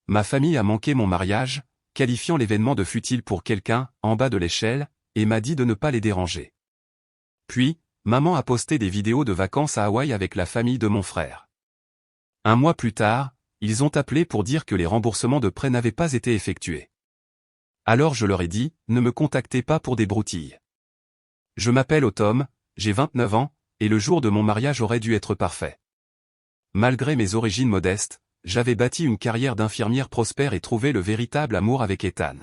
Ma famille a manqué mon mariage, qualifiant l'événement de futile pour quelqu'un, en bas de l'échelle, et m'a dit de ne pas les déranger. Puis, maman a posté des vidéos de vacances à Hawaï avec la famille de mon frère. Un mois plus tard, ils ont appelé pour dire que les remboursements de prêts n'avaient pas été effectués. Alors je leur ai dit, ne me contactez pas pour des broutilles. Je m'appelle Autom, j'ai 29 ans, et le jour de mon mariage aurait dû être parfait. Malgré mes origines modestes, j'avais bâti une carrière d'infirmière prospère et trouvé le véritable amour avec Ethan.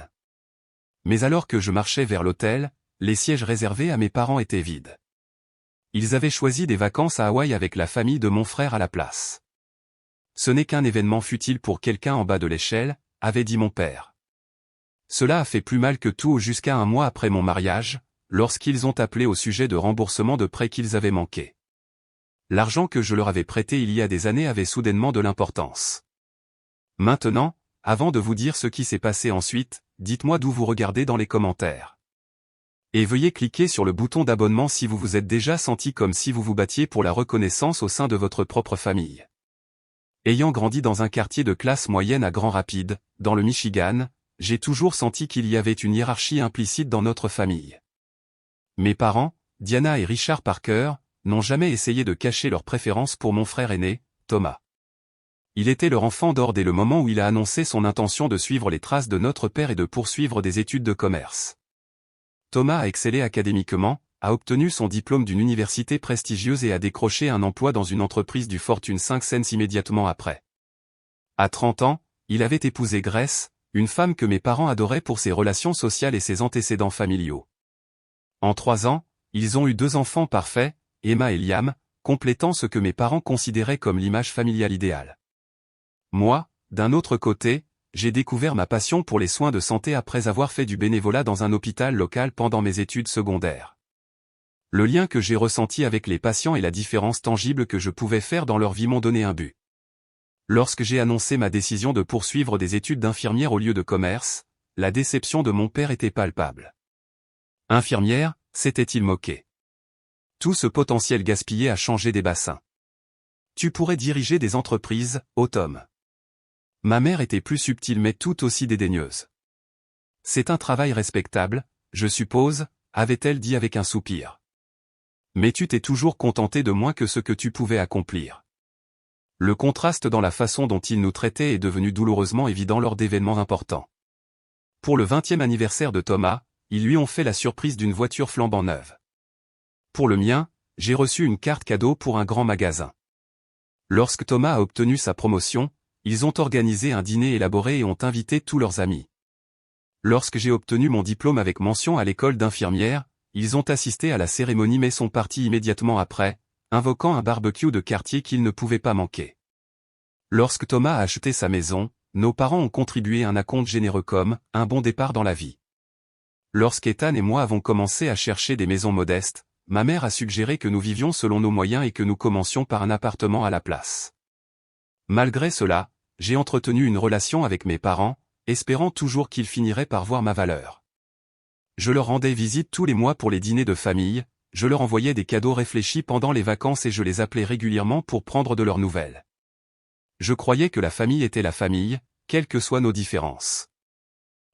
Mais alors que je marchais vers l'hôtel, les sièges réservés à mes parents étaient vides. Ils avaient choisi des vacances à Hawaï avec la famille de mon frère à la place. Ce n'est qu'un événement futile pour quelqu'un en bas de l'échelle, avait dit mon père. Cela a fait plus mal que tout jusqu'à un mois après mon mariage, lorsqu'ils ont appelé au sujet de remboursement de prêts qu'ils avaient manqués. L'argent que je leur avais prêté il y a des années avait soudainement de l'importance. Maintenant, avant de vous dire ce qui s'est passé ensuite, dites-moi d'où vous regardez dans les commentaires. Et veuillez cliquer sur le bouton d'abonnement si vous vous êtes déjà senti comme si vous vous battiez pour la reconnaissance au sein de votre propre famille. Ayant grandi dans un quartier de classe moyenne à Grand Rapids, dans le Michigan, j'ai toujours senti qu'il y avait une hiérarchie implicite dans notre famille. Mes parents, Diana et Richard Parker, n'ont jamais essayé de cacher leur préférence pour mon frère aîné, Thomas. Il était leur enfant d'or dès le moment où il a annoncé son intention de suivre les traces de notre père et de poursuivre des études de commerce. Thomas a excellé académiquement, a obtenu son diplôme d'une université prestigieuse et a décroché un emploi dans une entreprise du Fortune 500 immédiatement après. À 30 ans, il avait épousé Grace, une femme que mes parents adoraient pour ses relations sociales et ses antécédents familiaux. En 3 ans, ils ont eu 2 enfants parfaits, Emma et Liam, complétant ce que mes parents considéraient comme l'image familiale idéale. Moi, d'un autre côté, j'ai découvert ma passion pour les soins de santé après avoir fait du bénévolat dans un hôpital local pendant mes études secondaires. Le lien que j'ai ressenti avec les patients et la différence tangible que je pouvais faire dans leur vie m'ont donné un but. Lorsque j'ai annoncé ma décision de poursuivre des études d'infirmière au lieu de commerce, la déception de mon père était palpable. Infirmière, s'était-il moqué. Tout ce potentiel gaspillé a changé des bassins. Tu pourrais diriger des entreprises, Autom. Ma mère était plus subtile mais tout aussi dédaigneuse. C'est un travail respectable, je suppose, avait-elle dit avec un soupir. Mais tu t'es toujours contenté de moins que ce que tu pouvais accomplir. Le contraste dans la façon dont ils nous traitaient est devenu douloureusement évident lors d'événements importants. Pour le 20e anniversaire de Thomas, ils lui ont fait la surprise d'une voiture flambant neuve. Pour le mien, j'ai reçu une carte cadeau pour un grand magasin. Lorsque Thomas a obtenu sa promotion, ils ont organisé un dîner élaboré et ont invité tous leurs amis. Lorsque j'ai obtenu mon diplôme avec mention à l'école d'infirmière, ils ont assisté à la cérémonie mais sont partis immédiatement après, invoquant un barbecue de quartier qu'ils ne pouvaient pas manquer. Lorsque Thomas a acheté sa maison, nos parents ont contribué à un acompte généreux comme un bon départ dans la vie. Lorsqu'Ethan et moi avons commencé à chercher des maisons modestes, ma mère a suggéré que nous vivions selon nos moyens et que nous commencions par un appartement à la place. Malgré cela, j'ai entretenu une relation avec mes parents, espérant toujours qu'ils finiraient par voir ma valeur. Je leur rendais visite tous les mois pour les dîners de famille, je leur envoyais des cadeaux réfléchis pendant les vacances et je les appelais régulièrement pour prendre de leurs nouvelles. Je croyais que la famille était la famille, quelles que soient nos différences.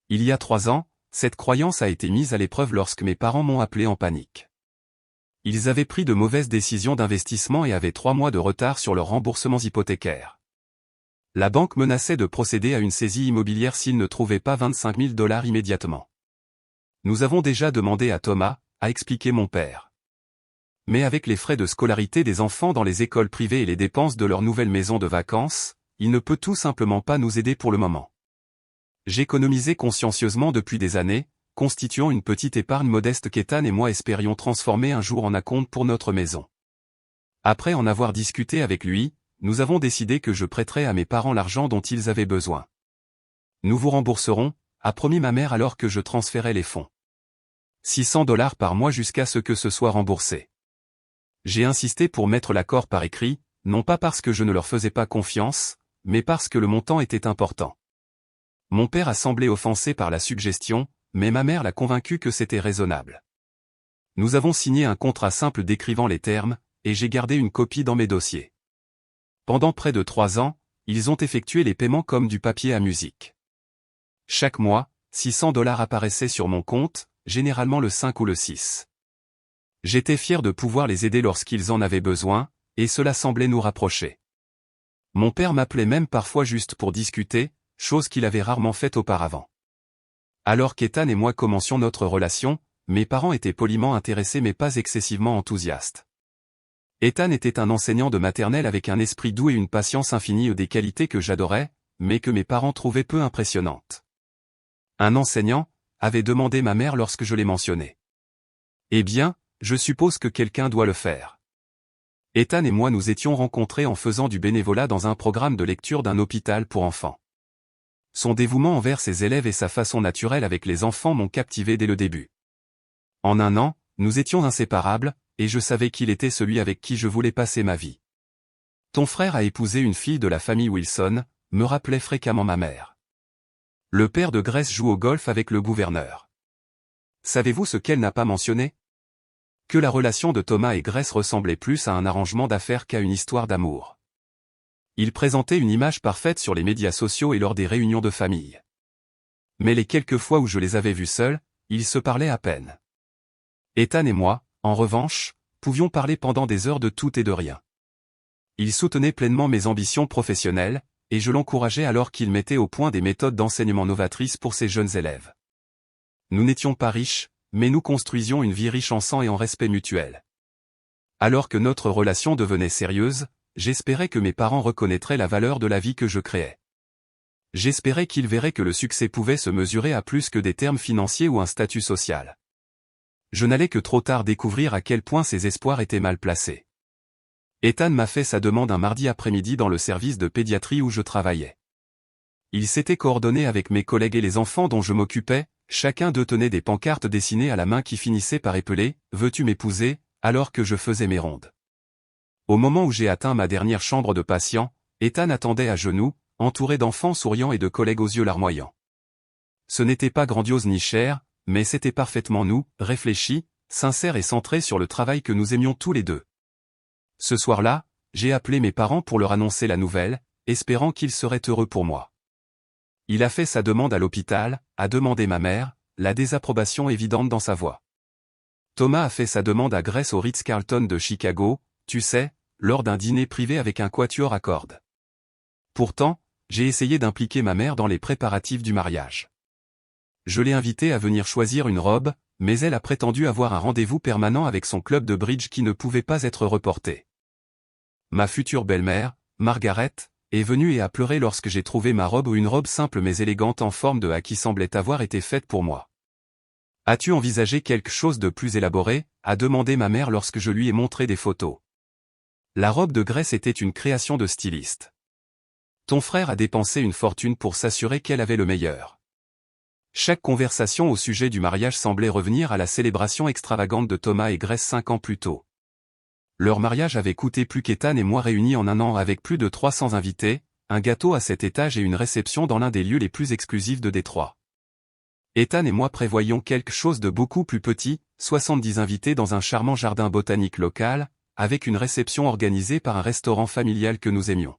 Il y a 3 ans, cette croyance a été mise à l'épreuve lorsque mes parents m'ont appelé en panique. Ils avaient pris de mauvaises décisions d'investissement et avaient 3 mois de retard sur leurs remboursements hypothécaires. La banque menaçait de procéder à une saisie immobilière s'ils ne trouvaient pas $25 000 immédiatement. Nous avons déjà demandé à Thomas, a expliqué mon père. Mais avec les frais de scolarité des enfants dans les écoles privées et les dépenses de leur nouvelle maison de vacances, il ne peut tout simplement pas nous aider pour le moment. J'économisais consciencieusement depuis des années, constituant une petite épargne modeste qu'Ethan et moi espérions transformer un jour en acompte pour notre maison. Après en avoir discuté avec lui, nous avons décidé que je prêterais à mes parents l'argent dont ils avaient besoin. Nous vous rembourserons, a promis ma mère alors que je transférais les fonds. $600 par mois jusqu'à ce que ce soit remboursé. J'ai insisté pour mettre l'accord par écrit, non pas parce que je ne leur faisais pas confiance, mais parce que le montant était important. Mon père a semblé offensé par la suggestion, mais ma mère l'a convaincu que c'était raisonnable. Nous avons signé un contrat simple décrivant les termes, et j'ai gardé une copie dans mes dossiers. Pendant près de 3 ans, ils ont effectué les paiements comme du papier à musique. Chaque mois, $600 apparaissaient sur mon compte, généralement le 5 ou le 6. J'étais fier de pouvoir les aider lorsqu'ils en avaient besoin, et cela semblait nous rapprocher. Mon père m'appelait même parfois juste pour discuter, chose qu'il avait rarement faite auparavant. Alors qu'Ethan et moi commencions notre relation, mes parents étaient poliment intéressés mais pas excessivement enthousiastes. Ethan était un enseignant de maternelle avec un esprit doux et une patience infinie, des qualités que j'adorais, mais que mes parents trouvaient peu impressionnantes. Un enseignant, avait demandé ma mère lorsque je l'ai mentionné. Eh bien, je suppose que quelqu'un doit le faire. Ethan et moi nous étions rencontrés en faisant du bénévolat dans un programme de lecture d'un hôpital pour enfants. Son dévouement envers ses élèves et sa façon naturelle avec les enfants m'ont captivé dès le début. En un an, nous étions inséparables, et je savais qu'il était celui avec qui je voulais passer ma vie. Ton frère a épousé une fille de la famille Wilson, me rappelait fréquemment ma mère. Le père de Grace joue au golf avec le gouverneur. Savez-vous ce qu'elle n'a pas mentionné? Que la relation de Thomas et Grace ressemblait plus à un arrangement d'affaires qu'à une histoire d'amour. Il présentait une image parfaite sur les médias sociaux et lors des réunions de famille. Mais les quelques fois où je les avais vus seuls, ils se parlaient à peine. Ethan et moi, en revanche, pouvions parler pendant des heures de tout et de rien. Il soutenait pleinement mes ambitions professionnelles, et je l'encourageais alors qu'il mettait au point des méthodes d'enseignement novatrices pour ses jeunes élèves. Nous n'étions pas riches, mais nous construisions une vie riche en sang et en respect mutuel. Alors que notre relation devenait sérieuse, j'espérais que mes parents reconnaîtraient la valeur de la vie que je créais. J'espérais qu'ils verraient que le succès pouvait se mesurer à plus que des termes financiers ou un statut social. Je n'allais que trop tard découvrir à quel point ces espoirs étaient mal placés. Ethan m'a fait sa demande un mardi après-midi dans le service de pédiatrie où je travaillais. Il s'était coordonné avec mes collègues et les enfants dont je m'occupais, chacun d'eux tenait des pancartes dessinées à la main qui finissaient par épeler « Veux-tu m'épouser ?» alors que je faisais mes rondes. Au moment où j'ai atteint ma dernière chambre de patient, Ethan attendait à genoux, entouré d'enfants souriants et de collègues aux yeux larmoyants. Ce n'était pas grandiose ni cher, mais c'était parfaitement nous, réfléchi, sincère et centré sur le travail que nous aimions tous les deux. Ce soir-là, j'ai appelé mes parents pour leur annoncer la nouvelle, espérant qu'ils seraient heureux pour moi. Il a fait sa demande à l'hôpital, a demandé ma mère, la désapprobation évidente dans sa voix. Thomas a fait sa demande à Grace au Ritz-Carlton de Chicago, tu sais, lors d'un dîner privé avec un quatuor à cordes. Pourtant, j'ai essayé d'impliquer ma mère dans les préparatifs du mariage. Je l'ai invitée à venir choisir une robe, mais elle a prétendu avoir un rendez-vous permanent avec son club de bridge qui ne pouvait pas être reporté. Ma future belle-mère, Margaret, est venue et a pleuré lorsque j'ai trouvé ma robe ou une robe simple mais élégante en forme de A qui semblait avoir été faite pour moi. As-tu envisagé quelque chose de plus élaboré, a demandé ma mère lorsque je lui ai montré des photos. La robe de Grace était une création de styliste. Ton frère a dépensé une fortune pour s'assurer qu'elle avait le meilleur. Chaque conversation au sujet du mariage semblait revenir à la célébration extravagante de Thomas et Grace 5 ans plus tôt. Leur mariage avait coûté plus qu'Ethan et moi réunis en un an avec plus de 300 invités, un gâteau à 7 étages et une réception dans l'un des lieux les plus exclusifs de Détroit. Ethan et moi prévoyions quelque chose de beaucoup plus petit, 70 invités dans un charmant jardin botanique local, avec une réception organisée par un restaurant familial que nous aimions.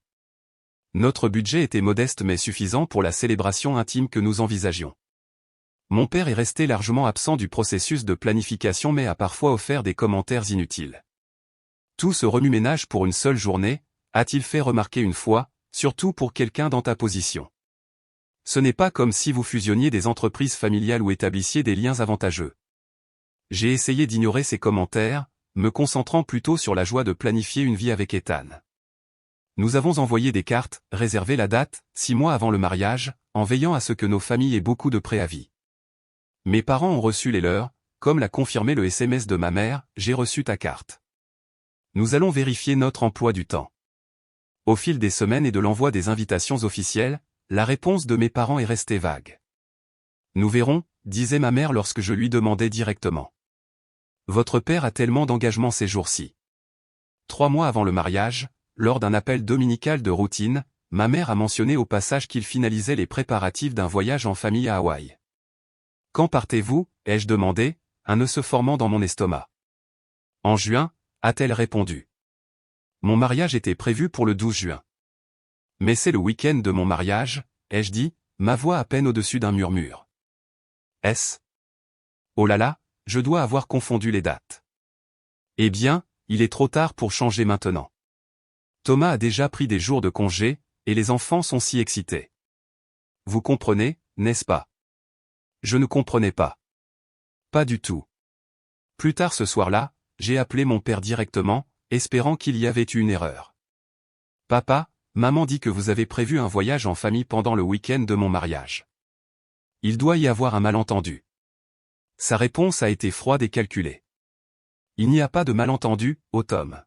Notre budget était modeste mais suffisant pour la célébration intime que nous envisagions. Mon père est resté largement absent du processus de planification mais a parfois offert des commentaires inutiles. Tout ce remue-ménage pour une seule journée, a-t-il fait remarquer une fois, surtout pour quelqu'un dans ta position. Ce n'est pas comme si vous fusionniez des entreprises familiales ou établissiez des liens avantageux. J'ai essayé d'ignorer ces commentaires, me concentrant plutôt sur la joie de planifier une vie avec Ethan. Nous avons envoyé des cartes, réservé la date, 6 mois avant le mariage, en veillant à ce que nos familles aient beaucoup de préavis. Mes parents ont reçu les leurs, comme l'a confirmé le SMS de ma mère, j'ai reçu ta carte. Nous allons vérifier notre emploi du temps. Au fil des semaines et de l'envoi des invitations officielles, la réponse de mes parents est restée vague. Nous verrons, disait ma mère lorsque je lui demandais directement. Votre père a tellement d'engagement ces jours-ci. 3 mois avant le mariage, lors d'un appel dominical de routine, ma mère a mentionné au passage qu'il finalisait les préparatifs d'un voyage en famille à Hawaï. Quand partez-vous, ai-je demandé, un nœud se formant dans mon estomac. En juin, a-t-elle répondu. Mon mariage était prévu pour le 12 juin. Mais c'est le week-end de mon mariage, ai-je dit, ma voix à peine au-dessus d'un murmure. Est-ce? Oh là là, je dois avoir confondu les dates. Eh bien, il est trop tard pour changer maintenant. Thomas a déjà pris des jours de congé, et les enfants sont si excités. Vous comprenez, n'est-ce pas? Je ne comprenais pas. Pas du tout. Plus tard ce soir-là, j'ai appelé mon père directement, espérant qu'il y avait eu une erreur. Papa, maman dit que vous avez prévu un voyage en famille pendant le week-end de mon mariage. Il doit y avoir un malentendu. Sa réponse a été froide et calculée. Il n'y a pas de malentendu, ô Tom.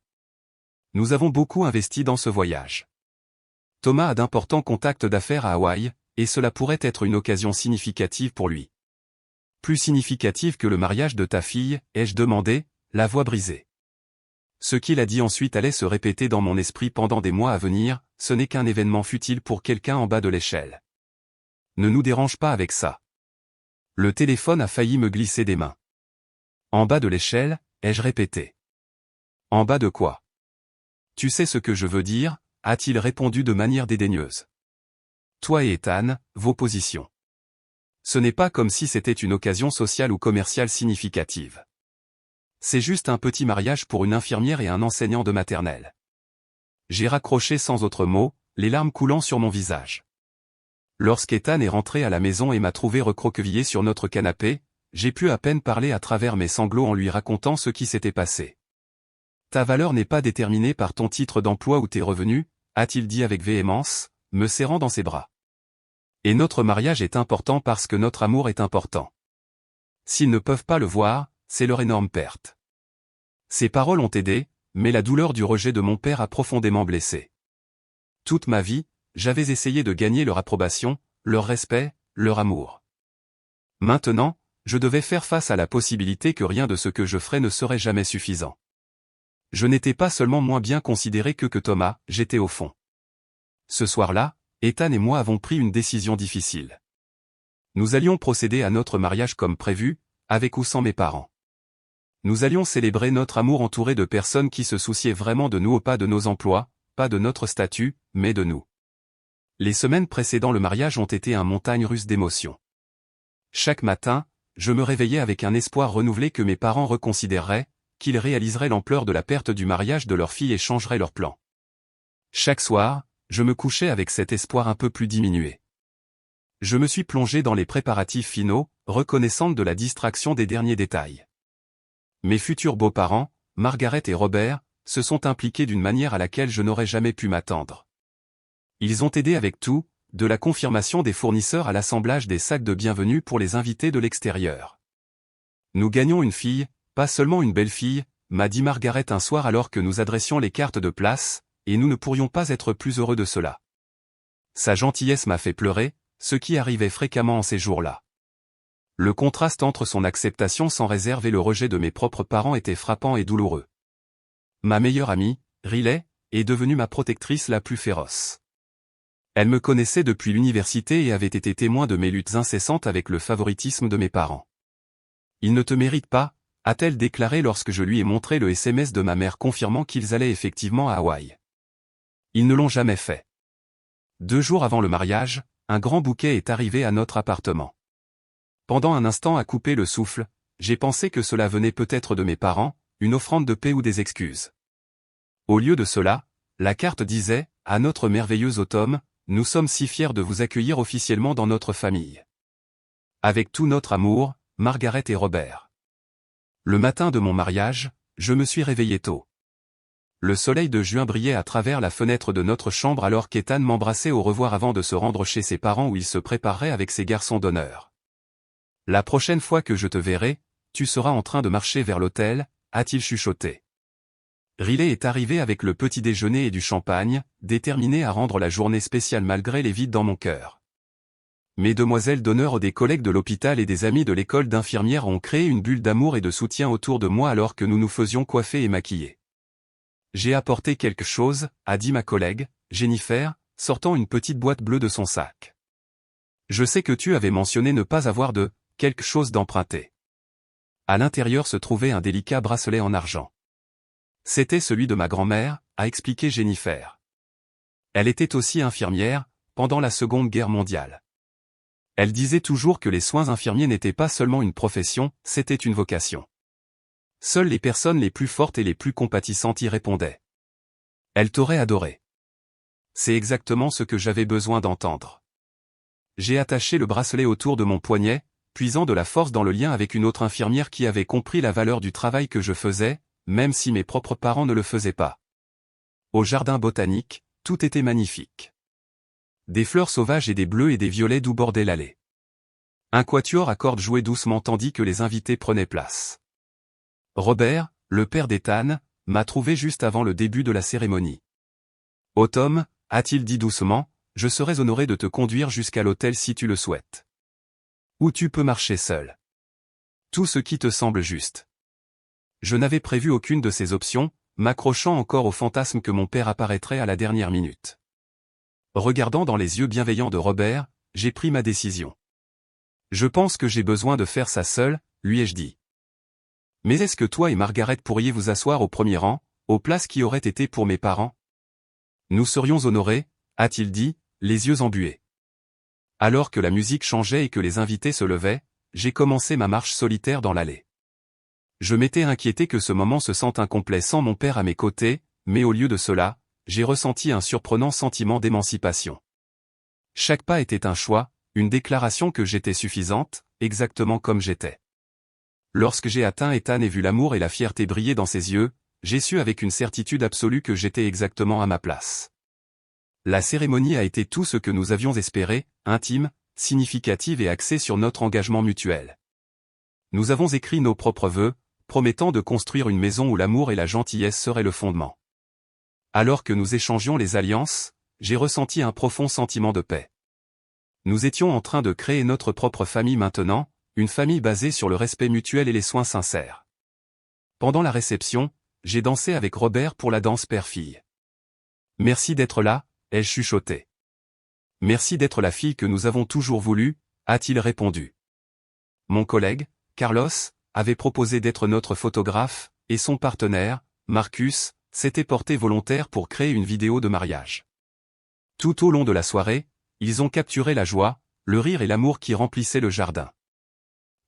Nous avons beaucoup investi dans ce voyage. Thomas a d'importants contacts d'affaires à Hawaï, et cela pourrait être une occasion significative pour lui. Plus significative que le mariage de ta fille, ai-je demandé, la voix brisée. Ce qu'il a dit ensuite allait se répéter dans mon esprit pendant des mois à venir, ce n'est qu'un événement futile pour quelqu'un en bas de l'échelle. Ne nous dérange pas avec ça. Le téléphone a failli me glisser des mains. En bas de l'échelle, ai-je répété. En bas de quoi? Tu sais ce que je veux dire, a-t-il répondu de manière dédaigneuse. Toi et Ethan, vos positions. Ce n'est pas comme si c'était une occasion sociale ou commerciale significative. C'est juste un petit mariage pour une infirmière et un enseignant de maternelle. J'ai raccroché sans autre mot, les larmes coulant sur mon visage. Lorsqu'Ethan est rentré à la maison et m'a trouvé recroquevillé sur notre canapé, j'ai pu à peine parler à travers mes sanglots en lui racontant ce qui s'était passé. Ta valeur n'est pas déterminée par ton titre d'emploi ou tes revenus, a-t-il dit avec véhémence, me serrant dans ses bras. Et notre mariage est important parce que notre amour est important. S'ils ne peuvent pas le voir, c'est leur énorme perte. Ces paroles ont aidé, mais la douleur du rejet de mon père a profondément blessé. Toute ma vie, j'avais essayé de gagner leur approbation, leur respect, leur amour. Maintenant, je devais faire face à la possibilité que rien de ce que je ferais ne serait jamais suffisant. Je n'étais pas seulement moins bien considéré que Thomas, j'étais au fond. Ce soir-là, Ethan et moi avons pris une décision difficile. Nous allions procéder à notre mariage comme prévu, avec ou sans mes parents. Nous allions célébrer notre amour entouré de personnes qui se souciaient vraiment de nous, pas de nos emplois, pas de notre statut, mais de nous. Les semaines précédant le mariage ont été un montagne russe d'émotions. Chaque matin, je me réveillais avec un espoir renouvelé que mes parents reconsidéreraient, qu'ils réaliseraient l'ampleur de la perte du mariage de leur fille et changeraient leurs plans. Chaque soir, je me couchais avec cet espoir un peu plus diminué. Je me suis plongé dans les préparatifs finaux, reconnaissante de la distraction des derniers détails. Mes futurs beaux-parents, Margaret et Robert, se sont impliqués d'une manière à laquelle je n'aurais jamais pu m'attendre. Ils ont aidé avec tout, de la confirmation des fournisseurs à l'assemblage des sacs de bienvenue pour les invités de l'extérieur. Nous gagnons une fille, pas seulement une belle fille, m'a dit Margaret un soir alors que nous adressions les cartes de place, et nous ne pourrions pas être plus heureux de cela. Sa gentillesse m'a fait pleurer, ce qui arrivait fréquemment en ces jours-là. Le contraste entre son acceptation sans réserve et le rejet de mes propres parents était frappant et douloureux. Ma meilleure amie, Riley, est devenue ma protectrice la plus féroce. Elle me connaissait depuis l'université et avait été témoin de mes luttes incessantes avec le favoritisme de mes parents. Ils ne te méritent pas, a-t-elle déclaré lorsque je lui ai montré le SMS de ma mère confirmant qu'ils allaient effectivement à Hawaï. Ils ne l'ont jamais fait. 2 jours avant le mariage, un grand bouquet est arrivé à notre appartement. Pendant un instant à couper le souffle, j'ai pensé que cela venait peut-être de mes parents, une offrande de paix ou des excuses. Au lieu de cela, la carte disait, à notre merveilleux Tom, nous sommes si fiers de vous accueillir officiellement dans notre famille. Avec tout notre amour, Margaret et Robert. Le matin de mon mariage, je me suis réveillé tôt. Le soleil de juin brillait à travers la fenêtre de notre chambre alors qu'Ethan m'embrassait au revoir avant de se rendre chez ses parents où il se préparerait avec ses garçons d'honneur. La prochaine fois que je te verrai, tu seras en train de marcher vers l'hôtel, a-t-il chuchoté. Riley est arrivé avec le petit déjeuner et du champagne, déterminé à rendre la journée spéciale malgré les vides dans mon cœur. Mes demoiselles d'honneur des collègues de l'hôpital et des amis de l'école d'infirmières ont créé une bulle d'amour et de soutien autour de moi alors que nous nous faisions coiffer et maquiller. J'ai apporté quelque chose, a dit ma collègue, Jennifer, sortant une petite boîte bleue de son sac. Je sais que tu avais mentionné ne pas avoir de « quelque chose d'emprunté ». À l'intérieur se trouvait un délicat bracelet en argent. C'était celui de ma grand-mère, a expliqué Jennifer. Elle était aussi infirmière, pendant la Seconde Guerre mondiale. Elle disait toujours que les soins infirmiers n'étaient pas seulement une profession, c'était une vocation. Seules les personnes les plus fortes et les plus compatissantes y répondaient. Elle t'aurait adoré. C'est exactement ce que j'avais besoin d'entendre. J'ai attaché le bracelet autour de mon poignet, puisant de la force dans le lien avec une autre infirmière qui avait compris la valeur du travail que je faisais, même si mes propres parents ne le faisaient pas. Au jardin botanique, tout était magnifique. Des fleurs sauvages et des bleus et des violets d'où bordait l'allée. Un quatuor à cordes jouait doucement tandis que les invités prenaient place. Robert, le père d'Ethan, m'a trouvé juste avant le début de la cérémonie. « Oh Tom, a-t-il dit doucement, je serais honoré de te conduire jusqu'à l'hôtel si tu le souhaites. Ou tu peux marcher seul. Tout ce qui te semble juste. » Je n'avais prévu aucune de ces options, m'accrochant encore au fantasme que mon père apparaîtrait à la dernière minute. Regardant dans les yeux bienveillants de Robert, j'ai pris ma décision. Je pense que j'ai besoin de faire ça seul, lui ai-je dit. Mais est-ce que toi et Margaret pourriez vous asseoir au premier rang, aux places qui auraient été pour mes parents? Nous serions honorés, a-t-il dit, les yeux embués. Alors que la musique changeait et que les invités se levaient, j'ai commencé ma marche solitaire dans l'allée. Je m'étais inquiété que ce moment se sente incomplet sans mon père à mes côtés, mais au lieu de cela, j'ai ressenti un surprenant sentiment d'émancipation. Chaque pas était un choix, une déclaration que j'étais suffisante, exactement comme j'étais. Lorsque j'ai atteint Ethan et vu l'amour et la fierté briller dans ses yeux, j'ai su avec une certitude absolue que j'étais exactement à ma place. La cérémonie a été tout ce que nous avions espéré, intime, significative et axée sur notre engagement mutuel. Nous avons écrit nos propres vœux, promettant de construire une maison où l'amour et la gentillesse seraient le fondement. Alors que nous échangions les alliances, j'ai ressenti un profond sentiment de paix. Nous étions en train de créer notre propre famille maintenant, une famille basée sur le respect mutuel et les soins sincères. Pendant la réception, j'ai dansé avec Robert pour la danse père-fille. « Merci d'être là », ai-je chuchoté. « Merci d'être la fille que nous avons toujours voulu », a-t-il répondu. Mon collègue, Carlos, avait proposé d'être notre photographe, et son partenaire, Marcus, s'était porté volontaire pour créer une vidéo de mariage. Tout au long de la soirée, ils ont capturé la joie, le rire et l'amour qui remplissaient le jardin.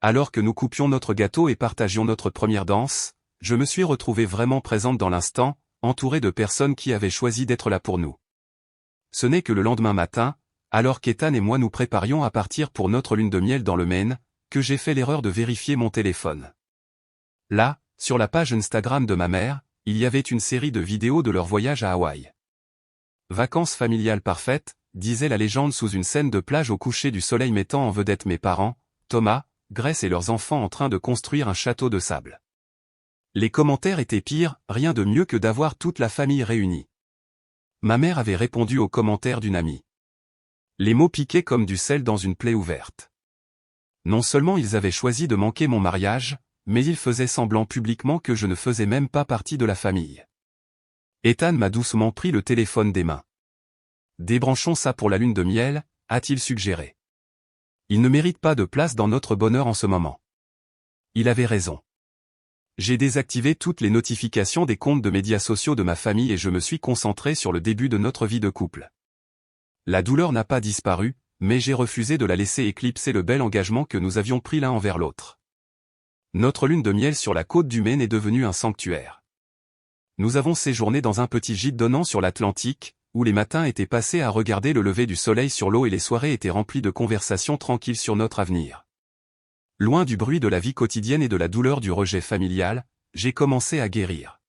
Alors que nous coupions notre gâteau et partagions notre première danse, je me suis retrouvée vraiment présente dans l'instant, entourée de personnes qui avaient choisi d'être là pour nous. Ce n'est que le lendemain matin, alors qu'Ethan et moi nous préparions à partir pour notre lune de miel dans le Maine, que j'ai fait l'erreur de vérifier mon téléphone. Là, sur la page Instagram de ma mère, il y avait une série de vidéos de leur voyage à Hawaï. Vacances familiales parfaites, disait la légende sous une scène de plage au coucher du soleil mettant en vedette mes parents, Thomas, Grace et leurs enfants en train de construire un château de sable. Les commentaires étaient pires, rien de mieux que d'avoir toute la famille réunie. Ma mère avait répondu aux commentaires d'une amie. Les mots piquaient comme du sel dans une plaie ouverte. Non seulement ils avaient choisi de manquer mon mariage, mais ils faisaient semblant publiquement que je ne faisais même pas partie de la famille. Ethan m'a doucement pris le téléphone des mains. « Débranchons ça pour la lune de miel », a-t-il suggéré. Il ne mérite pas de place dans notre bonheur en ce moment. Il avait raison. J'ai désactivé toutes les notifications des comptes de médias sociaux de ma famille et je me suis concentré sur le début de notre vie de couple. La douleur n'a pas disparu, mais j'ai refusé de la laisser éclipser le bel engagement que nous avions pris l'un envers l'autre. Notre lune de miel sur la côte du Maine est devenue un sanctuaire. Nous avons séjourné dans un petit gîte donnant sur l'Atlantique, où les matins étaient passés à regarder le lever du soleil sur l'eau et les soirées étaient remplies de conversations tranquilles sur notre avenir. Loin du bruit de la vie quotidienne et de la douleur du rejet familial, j'ai commencé à guérir.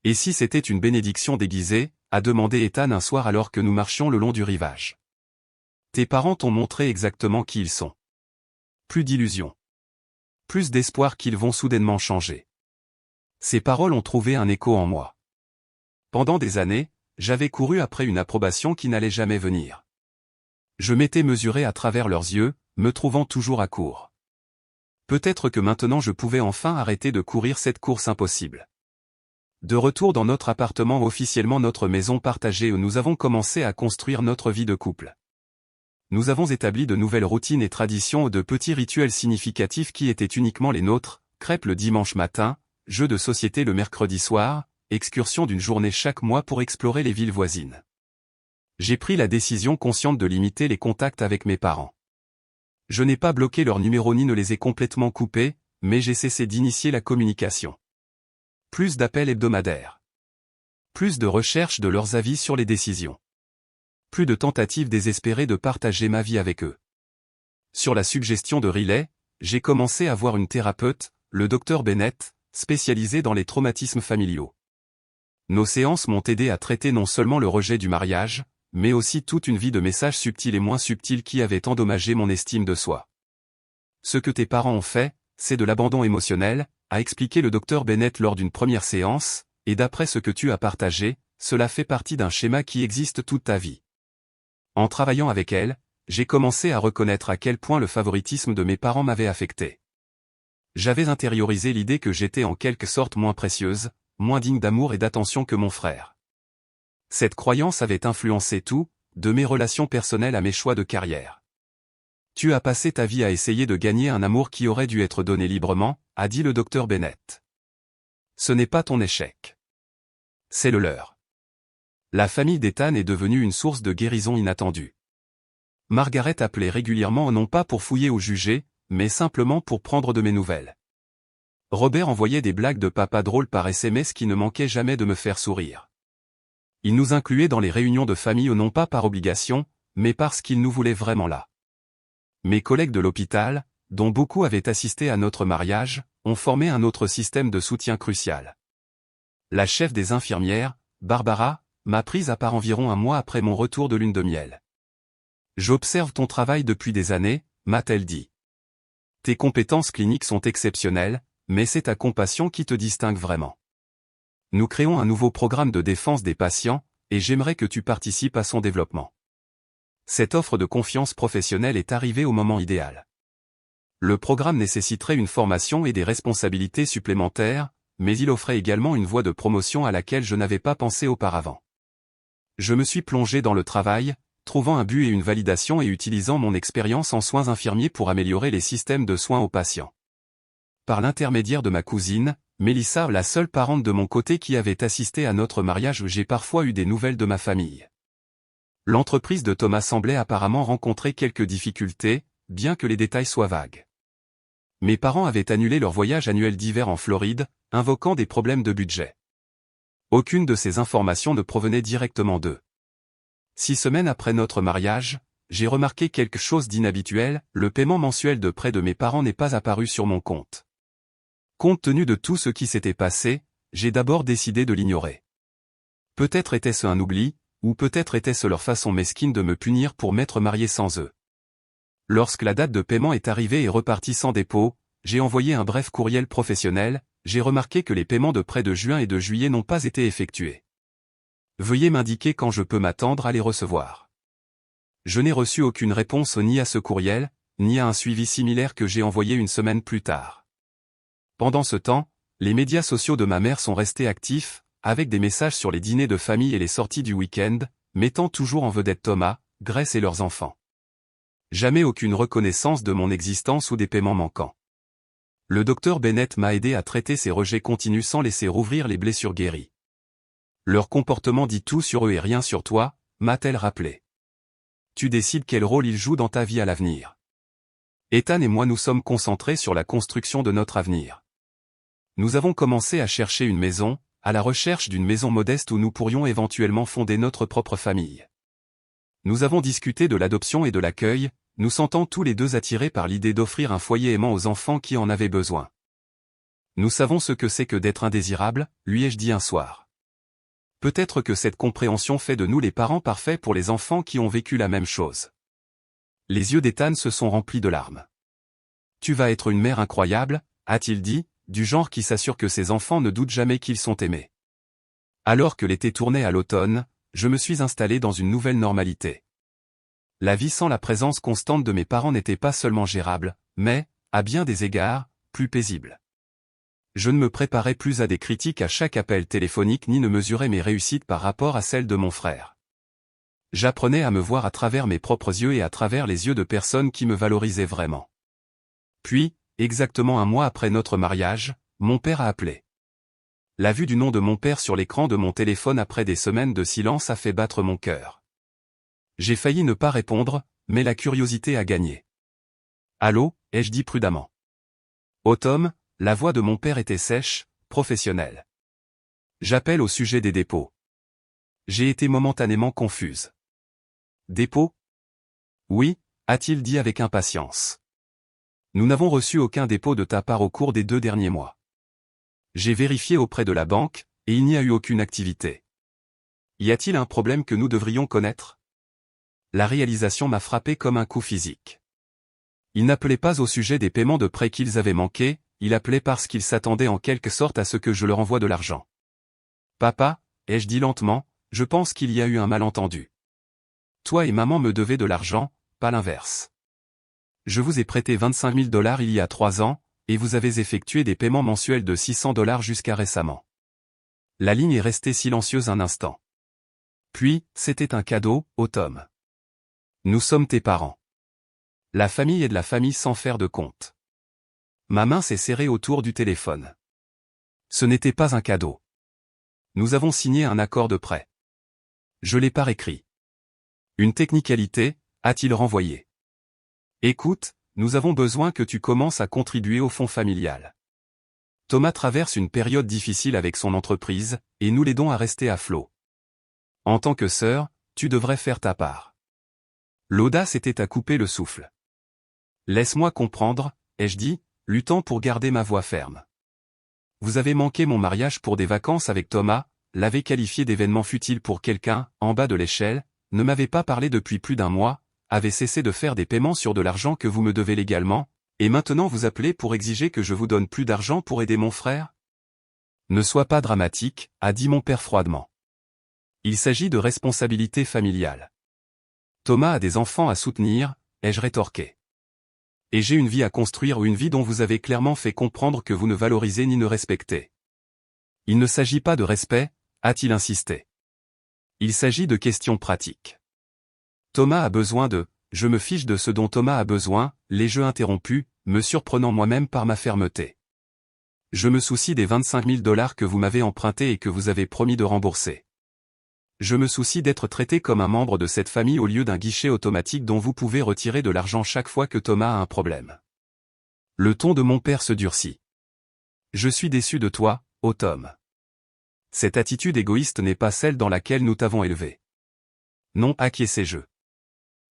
Et si c'était une bénédiction déguisée, a demandé Ethan un soir alors que nous marchions le long du rivage. Tes parents t'ont montré exactement qui ils sont. Plus d'illusions. Plus d'espoir qu'ils vont soudainement changer. Ces paroles ont trouvé un écho en moi. Pendant des années, j'avais couru après une approbation qui n'allait jamais venir. Je m'étais mesuré à travers leurs yeux, me trouvant toujours à court. Peut-être que maintenant je pouvais enfin arrêter de courir cette course impossible. De retour dans notre appartement, officiellement notre maison partagée, où nous avons commencé à construire notre vie de couple. Nous avons établi de nouvelles routines et traditions, de petits rituels significatifs qui étaient uniquement les nôtres, crêpes le dimanche matin, jeux de société le mercredi soir, excursion d'une journée chaque mois pour explorer les villes voisines. J'ai pris la décision consciente de limiter les contacts avec mes parents. Je n'ai pas bloqué leurs numéros ni ne les ai complètement coupés, mais j'ai cessé d'initier la communication. Plus d'appels hebdomadaires. Plus de recherche de leurs avis sur les décisions. Plus de tentatives désespérées de partager ma vie avec eux. Sur la suggestion de Riley, j'ai commencé à voir une thérapeute, le Dr Bennett, spécialisée dans les traumatismes familiaux. Nos séances m'ont aidé à traiter non seulement le rejet du mariage, mais aussi toute une vie de messages subtils et moins subtils qui avaient endommagé mon estime de soi. Ce que tes parents ont fait, c'est de l'abandon émotionnel, a expliqué le Dr Bennett lors d'une première séance, et d'après ce que tu as partagé, cela fait partie d'un schéma qui existe toute ta vie. En travaillant avec elle, j'ai commencé à reconnaître à quel point le favoritisme de mes parents m'avait affecté. J'avais intériorisé l'idée que j'étais en quelque sorte moins précieuse, moins digne d'amour et d'attention que mon frère. Cette croyance avait influencé tout, de mes relations personnelles à mes choix de carrière. Tu as passé ta vie à essayer de gagner un amour qui aurait dû être donné librement, a dit le Dr Bennett. Ce n'est pas ton échec. C'est le leur. La famille d'Ethan est devenue une source de guérison inattendue. Margaret appelait régulièrement non pas pour fouiller ou juger, mais simplement pour prendre de mes nouvelles. Robert envoyait des blagues de papa drôles par SMS qui ne manquaient jamais de me faire sourire. Il nous incluait dans les réunions de famille non pas par obligation, mais parce qu'il nous voulait vraiment là. Mes collègues de l'hôpital, dont beaucoup avaient assisté à notre mariage, ont formé un autre système de soutien crucial. La chef des infirmières, Barbara, m'a prise à part environ un mois après mon retour de lune de miel. J'observe ton travail depuis des années, m'a-t-elle dit. Tes compétences cliniques sont exceptionnelles, mais c'est ta compassion qui te distingue vraiment. Nous créons un nouveau programme de défense des patients, et j'aimerais que tu participes à son développement. Cette offre de confiance professionnelle est arrivée au moment idéal. Le programme nécessiterait une formation et des responsabilités supplémentaires, mais il offrait également une voie de promotion à laquelle je n'avais pas pensé auparavant. Je me suis plongé dans le travail, trouvant un but et une validation et utilisant mon expérience en soins infirmiers pour améliorer les systèmes de soins aux patients. Par l'intermédiaire de ma cousine, Mélissa, la seule parente de mon côté qui avait assisté à notre mariage, j'ai parfois eu des nouvelles de ma famille. L'entreprise de Thomas semblait apparemment rencontrer quelques difficultés, bien que les détails soient vagues. Mes parents avaient annulé leur voyage annuel d'hiver en Floride, invoquant des problèmes de budget. Aucune de ces informations ne provenait directement d'eux. 6 semaines après notre mariage, j'ai remarqué quelque chose d'inhabituel, le paiement mensuel de prêt de mes parents n'est pas apparu sur mon compte. Compte tenu de tout ce qui s'était passé, j'ai d'abord décidé de l'ignorer. Peut-être était-ce un oubli, ou peut-être était-ce leur façon mesquine de me punir pour m'être marié sans eux. Lorsque la date de paiement est arrivée et repartie sans dépôt, j'ai envoyé un bref courriel professionnel, j'ai remarqué que les paiements de prêt de juin et de juillet n'ont pas été effectués. Veuillez m'indiquer quand je peux m'attendre à les recevoir. Je n'ai reçu aucune réponse ni à ce courriel, ni à un suivi similaire que j'ai envoyé une semaine plus tard. Pendant ce temps, les médias sociaux de ma mère sont restés actifs, avec des messages sur les dîners de famille et les sorties du week-end, mettant toujours en vedette Thomas, Grace et leurs enfants. Jamais aucune reconnaissance de mon existence ou des paiements manquants. Le Dr Bennett m'a aidé à traiter ces rejets continus sans laisser rouvrir les blessures guéries. Leur comportement dit tout sur eux et rien sur toi, m'a-t-elle rappelé. Tu décides quel rôle ils jouent dans ta vie à l'avenir. Ethan et moi nous sommes concentrés sur la construction de notre avenir. Nous avons commencé à chercher une maison, à la recherche d'une maison modeste où nous pourrions éventuellement fonder notre propre famille. Nous avons discuté de l'adoption et de l'accueil, nous sentant tous les deux attirés par l'idée d'offrir un foyer aimant aux enfants qui en avaient besoin. Nous savons ce que c'est que d'être indésirable, lui ai-je dit un soir. Peut-être que cette compréhension fait de nous les parents parfaits pour les enfants qui ont vécu la même chose. Les yeux d'Ethan se sont remplis de larmes. Tu vas être une mère incroyable, a-t-il dit, du genre qui s'assure que ses enfants ne doutent jamais qu'ils sont aimés. Alors que l'été tournait à l'automne, je me suis installé dans une nouvelle normalité. La vie sans la présence constante de mes parents n'était pas seulement gérable, mais, à bien des égards, plus paisible. Je ne me préparais plus à des critiques à chaque appel téléphonique ni ne mesurais mes réussites par rapport à celles de mon frère. J'apprenais à me voir à travers mes propres yeux et à travers les yeux de personnes qui me valorisaient vraiment. Puis, exactement un mois après notre mariage, mon père a appelé. La vue du nom de mon père sur l'écran de mon téléphone après des semaines de silence a fait battre mon cœur. J'ai failli ne pas répondre, mais la curiosité a gagné. Allô, ai-je dit prudemment. Oh Tom, la voix de mon père était sèche, professionnelle. J'appelle au sujet des dépôts. J'ai été momentanément confuse. Dépôt? Oui, a-t-il dit avec impatience. Nous n'avons reçu aucun dépôt de ta part au cours des 2 derniers mois. J'ai vérifié auprès de la banque, et il n'y a eu aucune activité. Y a-t-il un problème que nous devrions connaître? La réalisation m'a frappé comme un coup physique. Il n'appelait pas au sujet des paiements de prêts qu'ils avaient manqués, il appelait parce qu'il s'attendait en quelque sorte à ce que je leur envoie de l'argent. Papa, ai-je dit lentement, je pense qu'il y a eu un malentendu. Toi et maman me devez de l'argent, pas l'inverse. Je vous ai prêté 25 000 $ il y a 3 ans, et vous avez effectué des paiements mensuels de 600 $ jusqu'à récemment. La ligne est restée silencieuse un instant. Puis, c'était un cadeau, ô Tom. Nous sommes tes parents. La famille est de la famille sans faire de compte. Ma main s'est serrée autour du téléphone. Ce n'était pas un cadeau. Nous avons signé un accord de prêt. Je l'ai pas écrit. Une technicalité, a-t-il renvoyé. Écoute, nous avons besoin que tu commences à contribuer au fonds familial. Thomas traverse une période difficile avec son entreprise, et nous l'aidons à rester à flot. En tant que sœur, tu devrais faire ta part. L'audace était à couper le souffle. Laisse-moi comprendre, ai-je dit, luttant pour garder ma voix ferme. Vous avez manqué mon mariage pour des vacances avec Thomas, l'avez qualifié d'événement futile pour quelqu'un, en bas de l'échelle, ne m'avez pas parlé depuis plus d'1 mois, avez cessé de faire des paiements sur de l'argent que vous me devez légalement, et maintenant vous appelez pour exiger que je vous donne plus d'argent pour aider mon frère? Ne sois pas dramatique, a dit mon père froidement. Il s'agit de responsabilité familiale. Thomas a des enfants à soutenir, ai-je rétorqué. Et j'ai une vie à construire ou une vie dont vous avez clairement fait comprendre que vous ne valorisez ni ne respectez. Il ne s'agit pas de respect, a-t-il insisté. Il s'agit de questions pratiques. Thomas a besoin de, je me fiche de ce dont Thomas a besoin, les jeux interrompus, me surprenant moi-même par ma fermeté. Je me soucie des 25 000 $ que vous m'avez empruntés et que vous avez promis de rembourser. Je me soucie d'être traité comme un membre de cette famille au lieu d'un guichet automatique dont vous pouvez retirer de l'argent chaque fois que Thomas a un problème. Le ton de mon père se durcit. Je suis déçu de toi, ô Tom. Cette attitude égoïste n'est pas celle dans laquelle nous t'avons élevé. Non, acquiesçai-je.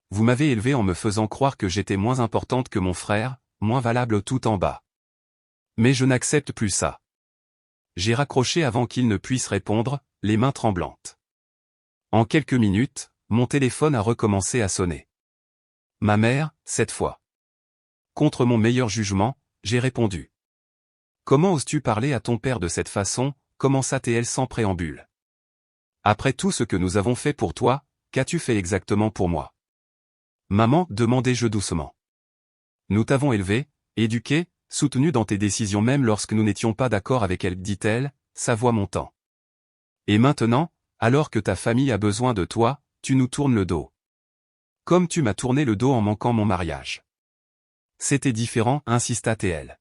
Vous m'avez élevé en me faisant croire que j'étais moins importante que mon frère, moins valable tout en bas. Mais je n'accepte plus ça. J'ai raccroché avant qu'il ne puisse répondre, les mains tremblantes. En quelques minutes, mon téléphone a recommencé à sonner. Ma mère, cette fois. Contre mon meilleur jugement, j'ai répondu. Comment oses-tu parler à ton père de cette façon, commença-t-elle sans préambule. Après tout ce que nous avons fait pour toi, qu'as-tu fait exactement pour moi? Maman, demandai-je doucement. Nous t'avons élevé, éduqué, soutenu dans tes décisions même lorsque nous n'étions pas d'accord avec elles, dit-elle, sa voix montant. Et maintenant, alors que ta famille a besoin de toi, tu nous tournes le dos. Comme tu m'as tourné le dos en manquant mon mariage. C'était différent, insista-t-elle.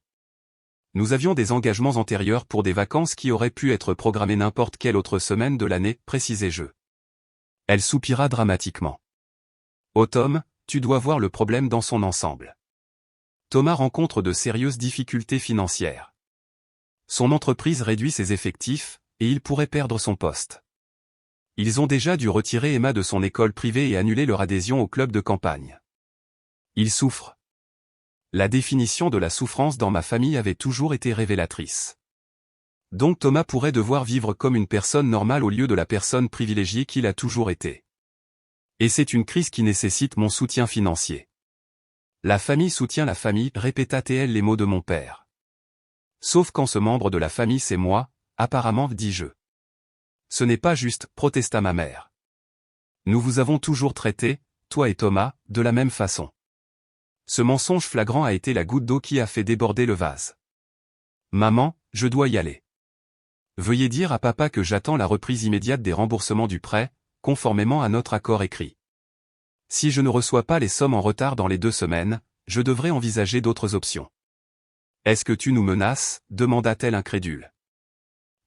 Nous avions des engagements antérieurs pour des vacances qui auraient pu être programmées n'importe quelle autre semaine de l'année, précisai-je. Elle soupira dramatiquement. Oh Tom, tu dois voir le problème dans son ensemble. Thomas rencontre de sérieuses difficultés financières. Son entreprise réduit ses effectifs, et il pourrait perdre son poste. Ils ont déjà dû retirer Emma de son école privée et annuler leur adhésion au club de campagne. Il souffre. La définition de la souffrance dans ma famille avait toujours été révélatrice. Donc Thomas pourrait devoir vivre comme une personne normale au lieu de la personne privilégiée qu'il a toujours été. Et c'est une crise qui nécessite mon soutien financier. La famille soutient la famille, répéta-t-elle les mots de mon père. Sauf quand ce membre de la famille c'est moi, apparemment, dis-je. Ce n'est pas juste, protesta ma mère. Nous vous avons toujours traité, toi et Thomas, de la même façon. Ce mensonge flagrant a été la goutte d'eau qui a fait déborder le vase. Maman, je dois y aller. Veuillez dire à papa que j'attends la reprise immédiate des remboursements du prêt, conformément à notre accord écrit. Si je ne reçois pas les sommes en retard dans les 2 semaines, je devrais envisager d'autres options. Est-ce que tu nous menaces, demanda-t-elle incrédule.